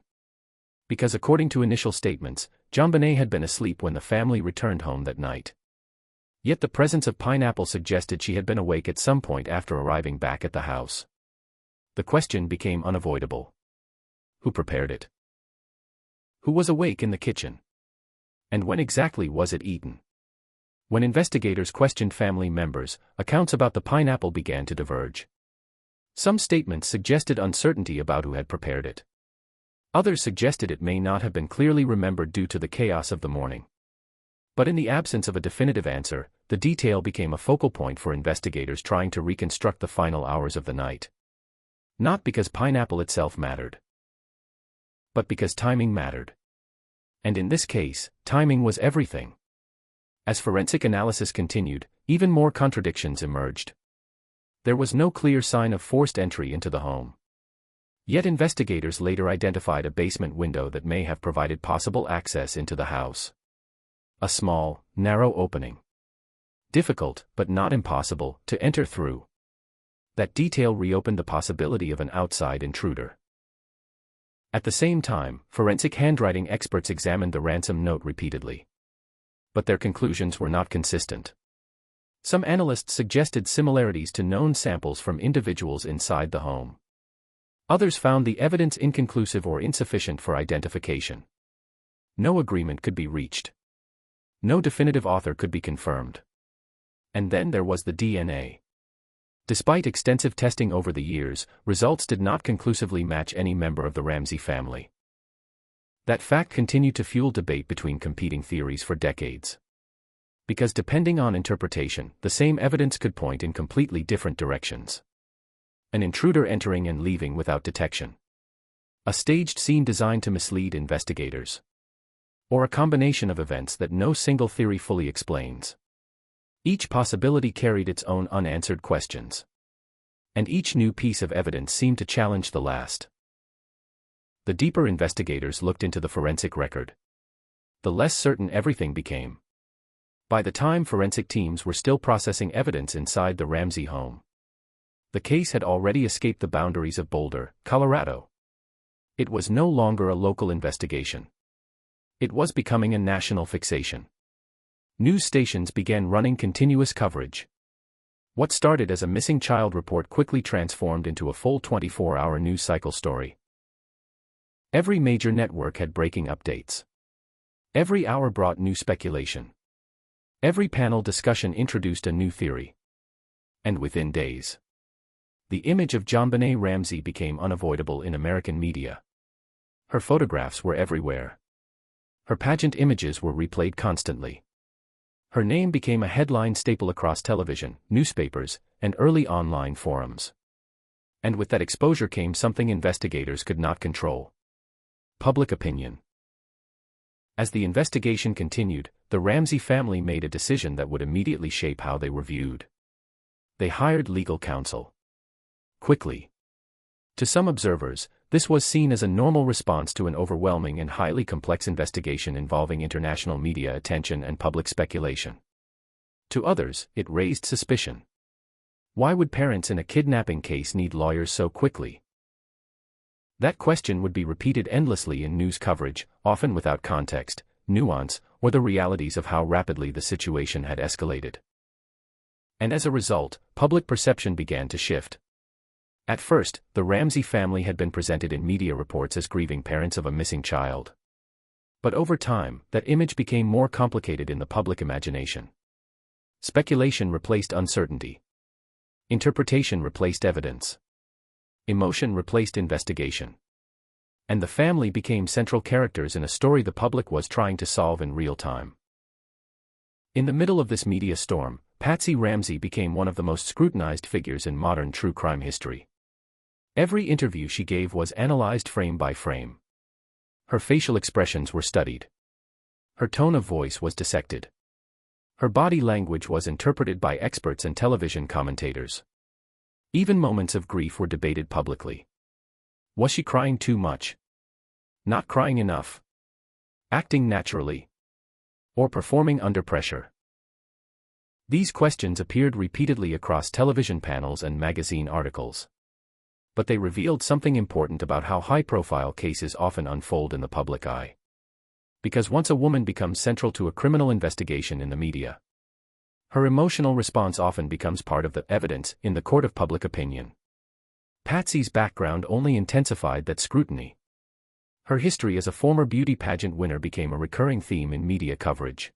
because according to initial statements, JonBenét had been asleep when the family returned home that night. Yet the presence of pineapple suggested she had been awake at some point after arriving back at the house. The question became unavoidable: who prepared it? Who was awake in the kitchen? And when exactly was it eaten? When investigators questioned family members, accounts about the pineapple began to diverge. Some statements suggested uncertainty about who had prepared it. Others suggested it may not have been clearly remembered due to the chaos of the morning. But in the absence of a definitive answer, the detail became a focal point for investigators trying to reconstruct the final hours of the night. Not because pineapple itself mattered, but because timing mattered. And in this case, timing was everything. As forensic analysis continued, even more contradictions emerged. There was no clear sign of forced entry into the home. Yet investigators later identified a basement window that may have provided possible access into the house. A small, narrow opening. Difficult, but not impossible, to enter through. That detail reopened the possibility of an outside intruder. At the same time, forensic handwriting experts examined the ransom note repeatedly. But their conclusions were not consistent. Some analysts suggested similarities to known samples from individuals inside the home. Others found the evidence inconclusive or insufficient for identification. No agreement could be reached. No definitive author could be confirmed. And then there was the DNA. Despite extensive testing over the years, results did not conclusively match any member of the Ramsey family. That fact continued to fuel debate between competing theories for decades. Because depending on interpretation, the same evidence could point in completely different directions. An intruder entering and leaving without detection. A staged scene designed to mislead investigators. Or a combination of events that no single theory fully explains. Each possibility carried its own unanswered questions. And each new piece of evidence seemed to challenge the last. The deeper investigators looked into the forensic record, the less certain everything became. By the time forensic teams were still processing evidence inside the Ramsey home, the case had already escaped the boundaries of Boulder, Colorado. It was no longer a local investigation. It was becoming a national fixation. News stations began running continuous coverage. What started as a missing child report quickly transformed into a full 24-hour news cycle story. Every major network had breaking updates. Every hour brought new speculation. Every panel discussion introduced a new theory. And within days, the image of JonBenét Ramsey became unavoidable in American media. Her photographs were everywhere. Her pageant images were replayed constantly. Her name became a headline staple across television, newspapers, and early online forums. And with that exposure came something investigators could not control. Public opinion. As the investigation continued, the Ramsey family made a decision that would immediately shape how they were viewed. They hired legal counsel. Quickly. To some observers, this was seen as a normal response to an overwhelming and highly complex investigation involving international media attention and public speculation. To others, it raised suspicion. Why would parents in a kidnapping case need lawyers so quickly? That question would be repeated endlessly in news coverage, often without context, nuance, or the realities of how rapidly the situation had escalated. And as a result, public perception began to shift. At first, the Ramsey family had been presented in media reports as grieving parents of a missing child. But over time, that image became more complicated in the public imagination. Speculation replaced uncertainty. Interpretation replaced evidence. Emotion replaced investigation. And the family became central characters in a story the public was trying to solve in real time. In the middle of this media storm, Patsy Ramsey became one of the most scrutinized figures in modern true crime history. Every interview she gave was analyzed frame by frame. Her facial expressions were studied. Her tone of voice was dissected. Her body language was interpreted by experts and television commentators. Even moments of grief were debated publicly. Was she crying too much? Not crying enough? Acting naturally? Or performing under pressure? These questions appeared repeatedly across television panels and magazine articles. But they revealed something important about how high-profile cases often unfold in the public eye. Because once a woman becomes central to a criminal investigation in the media, her emotional response often becomes part of the evidence in the court of public opinion. Patsy's background only intensified that scrutiny. Her history as a former beauty pageant winner became a recurring theme in media coverage.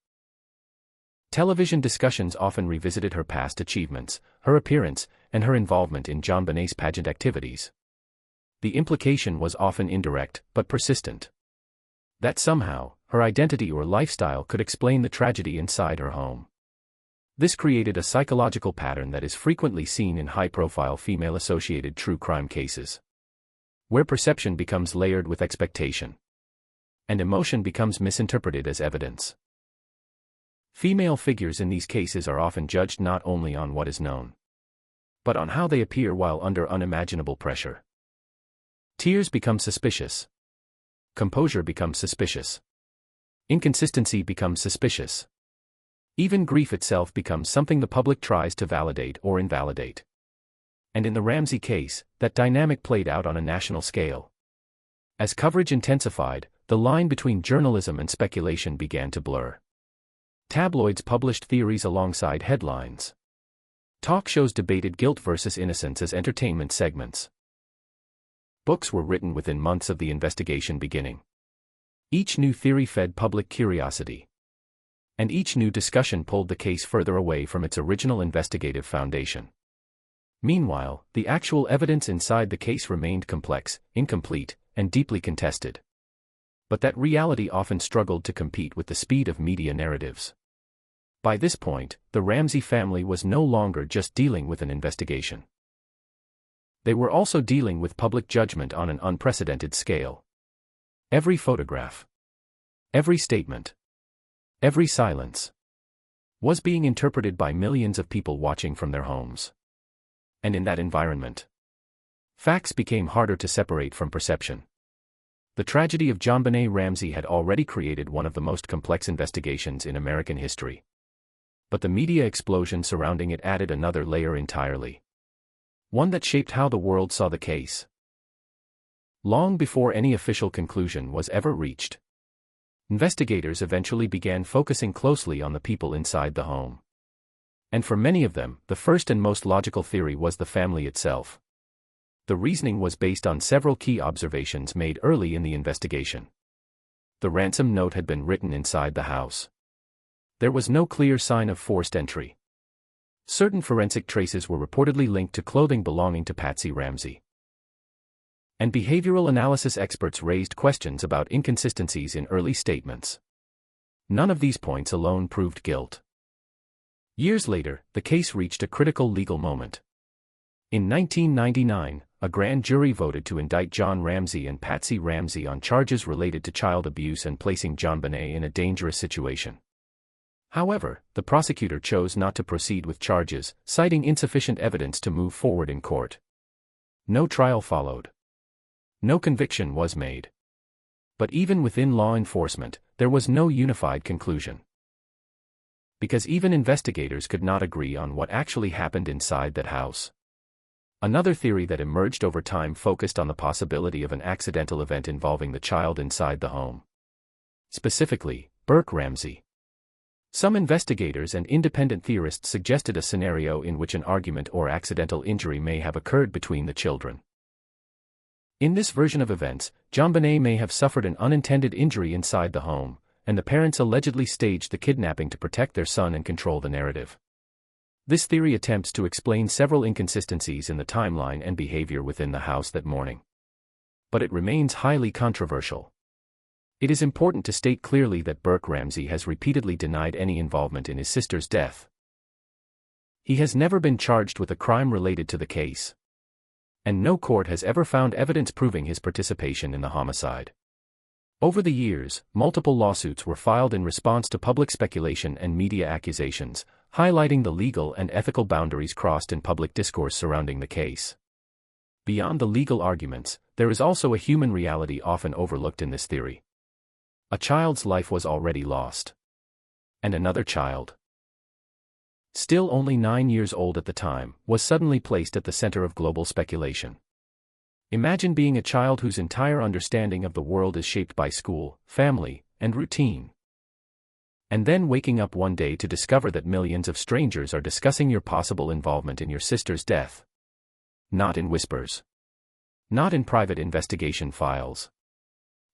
Television discussions often revisited her past achievements, her appearance, and her involvement in JonBenét's pageant activities. The implication was often indirect, but persistent. That somehow, her identity or lifestyle could explain the tragedy inside her home. This created a psychological pattern that is frequently seen in high-profile female-associated true crime cases, where perception becomes layered with expectation, and emotion becomes misinterpreted as evidence. Female figures in these cases are often judged not only on what is known, but on how they appear while under unimaginable pressure. Tears become suspicious. Composure becomes suspicious. inconsistency becomes suspicious. Even grief itself becomes something the public tries to validate or invalidate. And in the Ramsey case, that dynamic played out on a national scale. As coverage intensified, the line between journalism and speculation began to blur. Tabloids published theories alongside headlines. Talk shows debated guilt versus innocence as entertainment segments. Books were written within months of the investigation beginning. Each new theory fed public curiosity. And each new discussion pulled the case further away from its original investigative foundation. Meanwhile, the actual evidence inside the case remained complex, incomplete, and deeply contested. But that reality often struggled to compete with the speed of media narratives. By this point, the Ramsey family was no longer just dealing with an investigation. They were also dealing with public judgment on an unprecedented scale. Every photograph, every statement, every silence was being interpreted by millions of people watching from their homes. And in that environment, facts became harder to separate from perception. The tragedy of JonBenét Ramsey had already created one of the most complex investigations in American history. But the media explosion surrounding it added another layer entirely. One that shaped how the world saw the case. Long before any official conclusion was ever reached, investigators eventually began focusing closely on the people inside the home. And for many of them, the first and most logical theory was the family itself. The reasoning was based on several key observations made early in the investigation. The ransom note had been written inside the house. There was no clear sign of forced entry. Certain forensic traces were reportedly linked to clothing belonging to Patsy Ramsey. And behavioral analysis experts raised questions about inconsistencies in early statements. None of these points alone proved guilt. Years later, the case reached a critical legal moment. In 1999, a grand jury voted to indict John Ramsey and Patsy Ramsey on charges related to child abuse and placing JonBenét in a dangerous situation. However, the prosecutor chose not to proceed with charges, citing insufficient evidence to move forward in court. No trial followed. No conviction was made. But even within law enforcement, there was no unified conclusion. Because even investigators could not agree on what actually happened inside that house. Another theory that emerged over time focused on the possibility of an accidental event involving the child inside the home. Specifically, Burke Ramsey. Some investigators and independent theorists suggested a scenario in which an argument or accidental injury may have occurred between the children. In this version of events, JonBenét may have suffered an unintended injury inside the home, and the parents allegedly staged the kidnapping to protect their son and control the narrative. This theory attempts to explain several inconsistencies in the timeline and behavior within the house that morning. But it remains highly controversial. It is important to state clearly that Burke Ramsey has repeatedly denied any involvement in his sister's death. He has never been charged with a crime related to the case. And no court has ever found evidence proving his participation in the homicide. Over the years, multiple lawsuits were filed in response to public speculation and media accusations, highlighting the legal and ethical boundaries crossed in public discourse surrounding the case. Beyond the legal arguments, there is also a human reality often overlooked in this theory. A child's life was already lost. And another child, still only 9 years old at the time, was suddenly placed at the center of global speculation. Imagine being a child whose entire understanding of the world is shaped by school, family, and routine. And then waking up one day to discover that millions of strangers are discussing your possible involvement in your sister's death. Not in whispers. Not in private investigation files.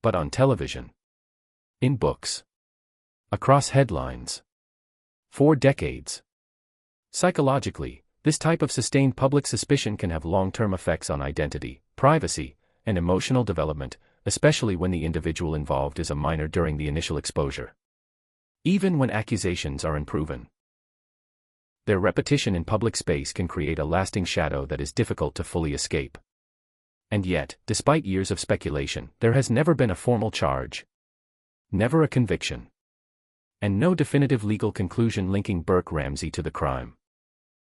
But on television. In books. Across headlines. For decades. Psychologically, this type of sustained public suspicion can have long-term effects on identity, privacy, and emotional development, especially when the individual involved is a minor during the initial exposure. Even when accusations are unproven. Their repetition in public space can create a lasting shadow that is difficult to fully escape. And yet, despite years of speculation, there has never been a formal charge. Never a conviction. And no definitive legal conclusion linking Burke Ramsey to the crime.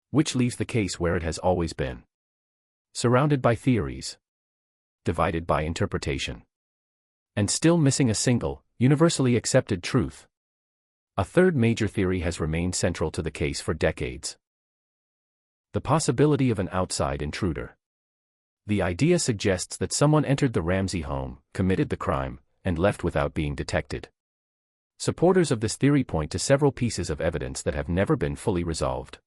Which leaves the case where it has always been. Surrounded by theories. Divided by interpretation. And still missing a single, universally accepted truth. A third major theory has remained central to the case for decades: the possibility of an outside intruder. The idea suggests that someone entered the Ramsey home, committed the crime, and left without being detected. Supporters of this theory point to several pieces of evidence that have never been fully resolved.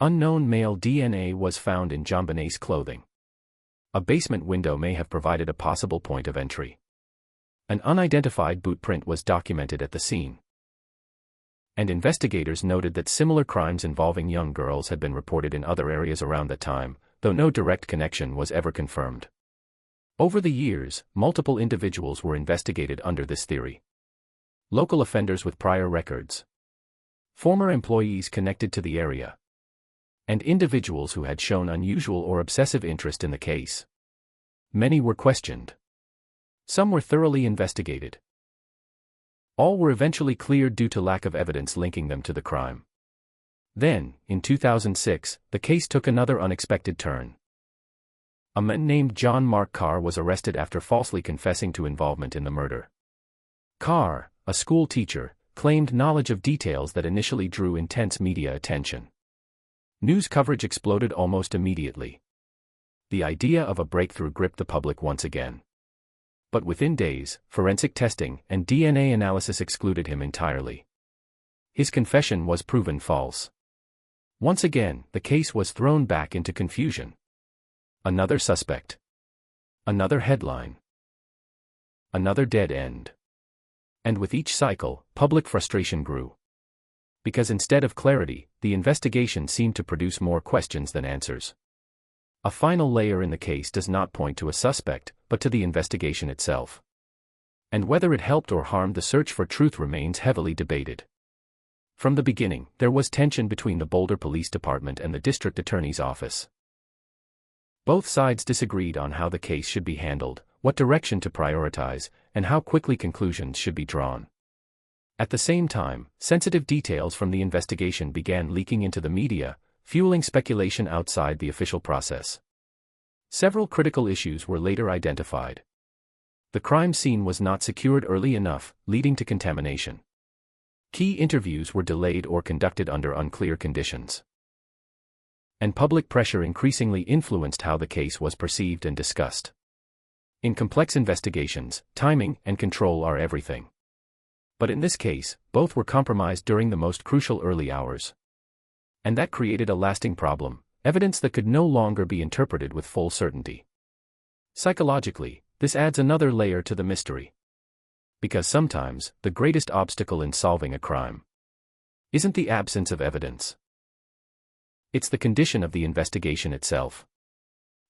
Unknown male DNA was found in JonBenét's clothing. A basement window may have provided a possible point of entry. An unidentified boot print was documented at the scene. And investigators noted that similar crimes involving young girls had been reported in other areas around that time, though no direct connection was ever confirmed. Over the years, multiple individuals were investigated under this theory. Local offenders with prior records, former employees connected to the area, and individuals who had shown unusual or obsessive interest in the case. Many were questioned. Some were thoroughly investigated. All were eventually cleared due to lack of evidence linking them to the crime. Then, in 2006, the case took another unexpected turn. A man named John Mark Carr was arrested after falsely confessing to involvement in the murder. Carr, a school teacher, claimed knowledge of details that initially drew intense media attention. News coverage exploded almost immediately. The idea of a breakthrough gripped the public once again. But within days, forensic testing and DNA analysis excluded him entirely. His confession was proven false. Once again, the case was thrown back into confusion. Another suspect. Another headline. Another dead end. And with each cycle, public frustration grew. Because instead of clarity, the investigation seemed to produce more questions than answers. A final layer in the case does not point to a suspect, but to the investigation itself. And whether it helped or harmed the search for truth remains heavily debated. From the beginning, there was tension between the Boulder Police Department and the District Attorney's Office. Both sides disagreed on how the case should be handled, what direction to prioritize, and how quickly conclusions should be drawn. At the same time, sensitive details from the investigation began leaking into the media, fueling speculation outside the official process. Several critical issues were later identified. The crime scene was not secured early enough, leading to contamination. Key interviews were delayed or conducted under unclear conditions. And public pressure increasingly influenced how the case was perceived and discussed. In complex investigations, timing and control are everything. But in this case, both were compromised during the most crucial early hours. And that created a lasting problem, evidence that could no longer be interpreted with full certainty. Psychologically, this adds another layer to the mystery. Because sometimes, the greatest obstacle in solving a crime isn't the absence of evidence. It's the condition of the investigation itself.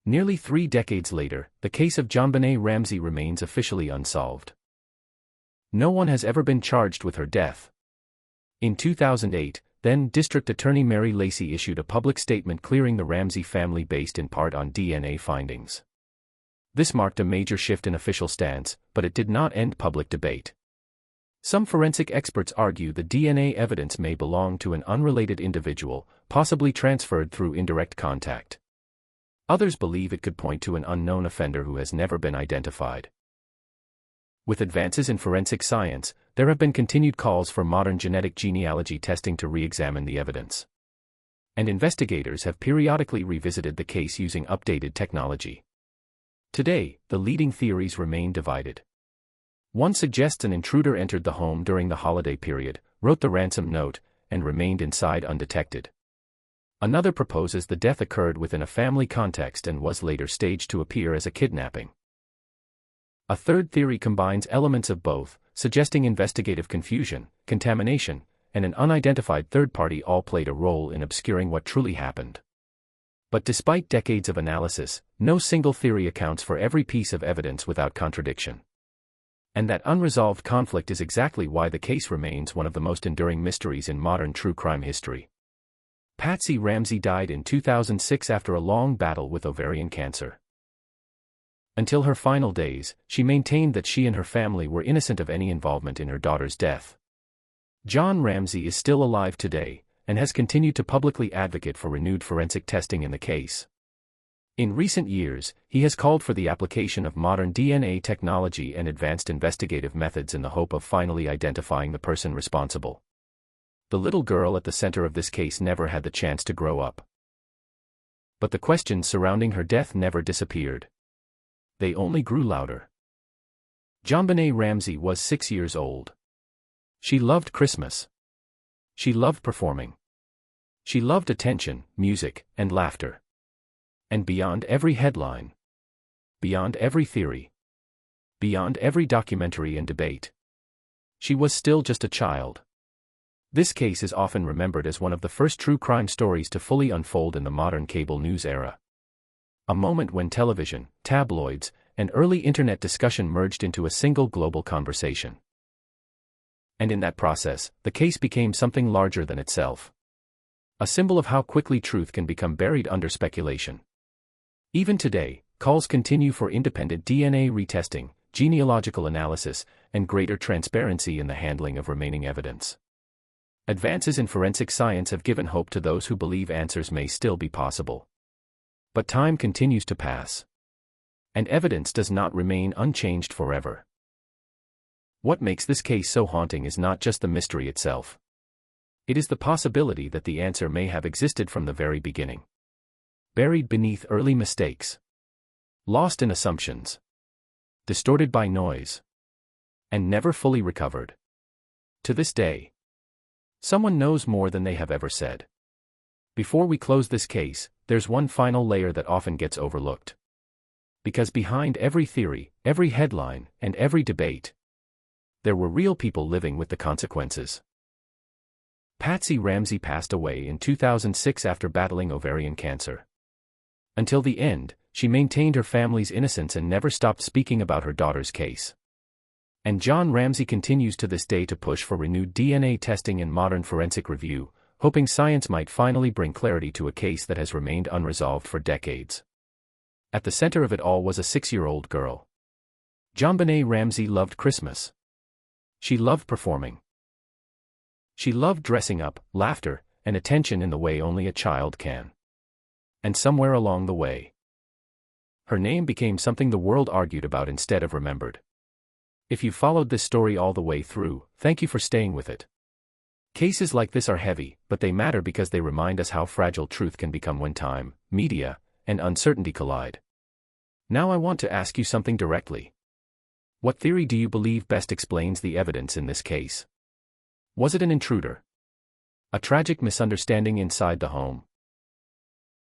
Nearly 3 decades later, the case of JonBenét Ramsey remains officially unsolved. No one has ever been charged with her death. In 2008, then District Attorney Mary Lacy issued a public statement clearing the Ramsey family based in part on DNA findings. This marked a major shift in official stance, but it did not end public debate. Some forensic experts argue the DNA evidence may belong to an unrelated individual, possibly transferred through indirect contact. Others believe it could point to an unknown offender who has never been identified. With advances in forensic science, there have been continued calls for modern genetic genealogy testing to re-examine the evidence. And investigators have periodically revisited the case using updated technology. Today, the leading theories remain divided. One suggests an intruder entered the home during the holiday period, wrote the ransom note, and remained inside undetected. Another proposes the death occurred within a family context and was later staged to appear as a kidnapping. A third theory combines elements of both, suggesting investigative confusion, contamination, and an unidentified third party all played a role in obscuring what truly happened. But despite decades of analysis, no single theory accounts for every piece of evidence without contradiction. And that unresolved conflict is exactly why the case remains one of the most enduring mysteries in modern true crime history. Patsy Ramsey died in 2006 after a long battle with ovarian cancer. Until her final days, she maintained that she and her family were innocent of any involvement in her daughter's death. John Ramsey is still alive today, and has continued to publicly advocate for renewed forensic testing in the case. In recent years, he has called for the application of modern DNA technology and advanced investigative methods in the hope of finally identifying the person responsible. The little girl at the center of this case never had the chance to grow up. But the questions surrounding her death never disappeared. They only grew louder. JonBenét Ramsey was 6 years old. She loved Christmas. She loved performing. She loved attention, music, and laughter. And beyond every headline, beyond every theory, beyond every documentary and debate, she was still just a child. This case is often remembered as one of the first true crime stories to fully unfold in the modern cable news era. A moment when television, tabloids, and early internet discussion merged into a single global conversation. And in that process, the case became something larger than itself. A symbol of how quickly truth can become buried under speculation. Even today, calls continue for independent DNA retesting, genealogical analysis, and greater transparency in the handling of remaining evidence. Advances in forensic science have given hope to those who believe answers may still be possible. But time continues to pass. And evidence does not remain unchanged forever. What makes this case so haunting is not just the mystery itself. It is the possibility that the answer may have existed from the very beginning. Buried beneath early mistakes. Lost in assumptions. Distorted by noise. And never fully recovered. To this day, someone knows more than they have ever said. Before we close this case, there's one final layer that often gets overlooked. Because behind every theory, every headline, and every debate, there were real people living with the consequences. Patsy Ramsey passed away in 2006 after battling ovarian cancer. Until the end, she maintained her family's innocence and never stopped speaking about her daughter's case. And John Ramsey continues to this day to push for renewed DNA testing and modern forensic review, hoping science might finally bring clarity to a case that has remained unresolved for decades. At the center of it all was a 6-year-old girl. JonBenét Ramsey loved Christmas. She loved performing. She loved dressing up, laughter, and attention in the way only a child can. And somewhere along the way, her name became something the world argued about instead of remembered. If you followed this story all the way through, thank you for staying with it. Cases like this are heavy, but they matter because they remind us how fragile truth can become when time, media, and uncertainty collide. Now I want to ask you something directly. What theory do you believe best explains the evidence in this case? Was it an intruder? A tragic misunderstanding inside the home?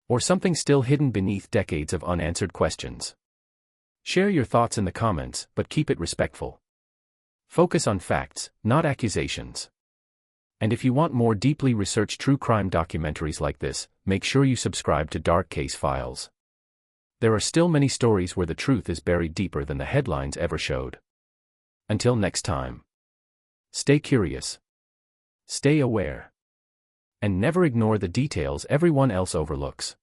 Or something still hidden beneath decades of unanswered questions? Share your thoughts in the comments, but keep it respectful. Focus on facts, not accusations. And if you want more deeply researched true crime documentaries like this, make sure you subscribe to Dark Case Files. There are still many stories where the truth is buried deeper than the headlines ever showed. Until next time. Stay curious. Stay aware. And never ignore the details everyone else overlooks.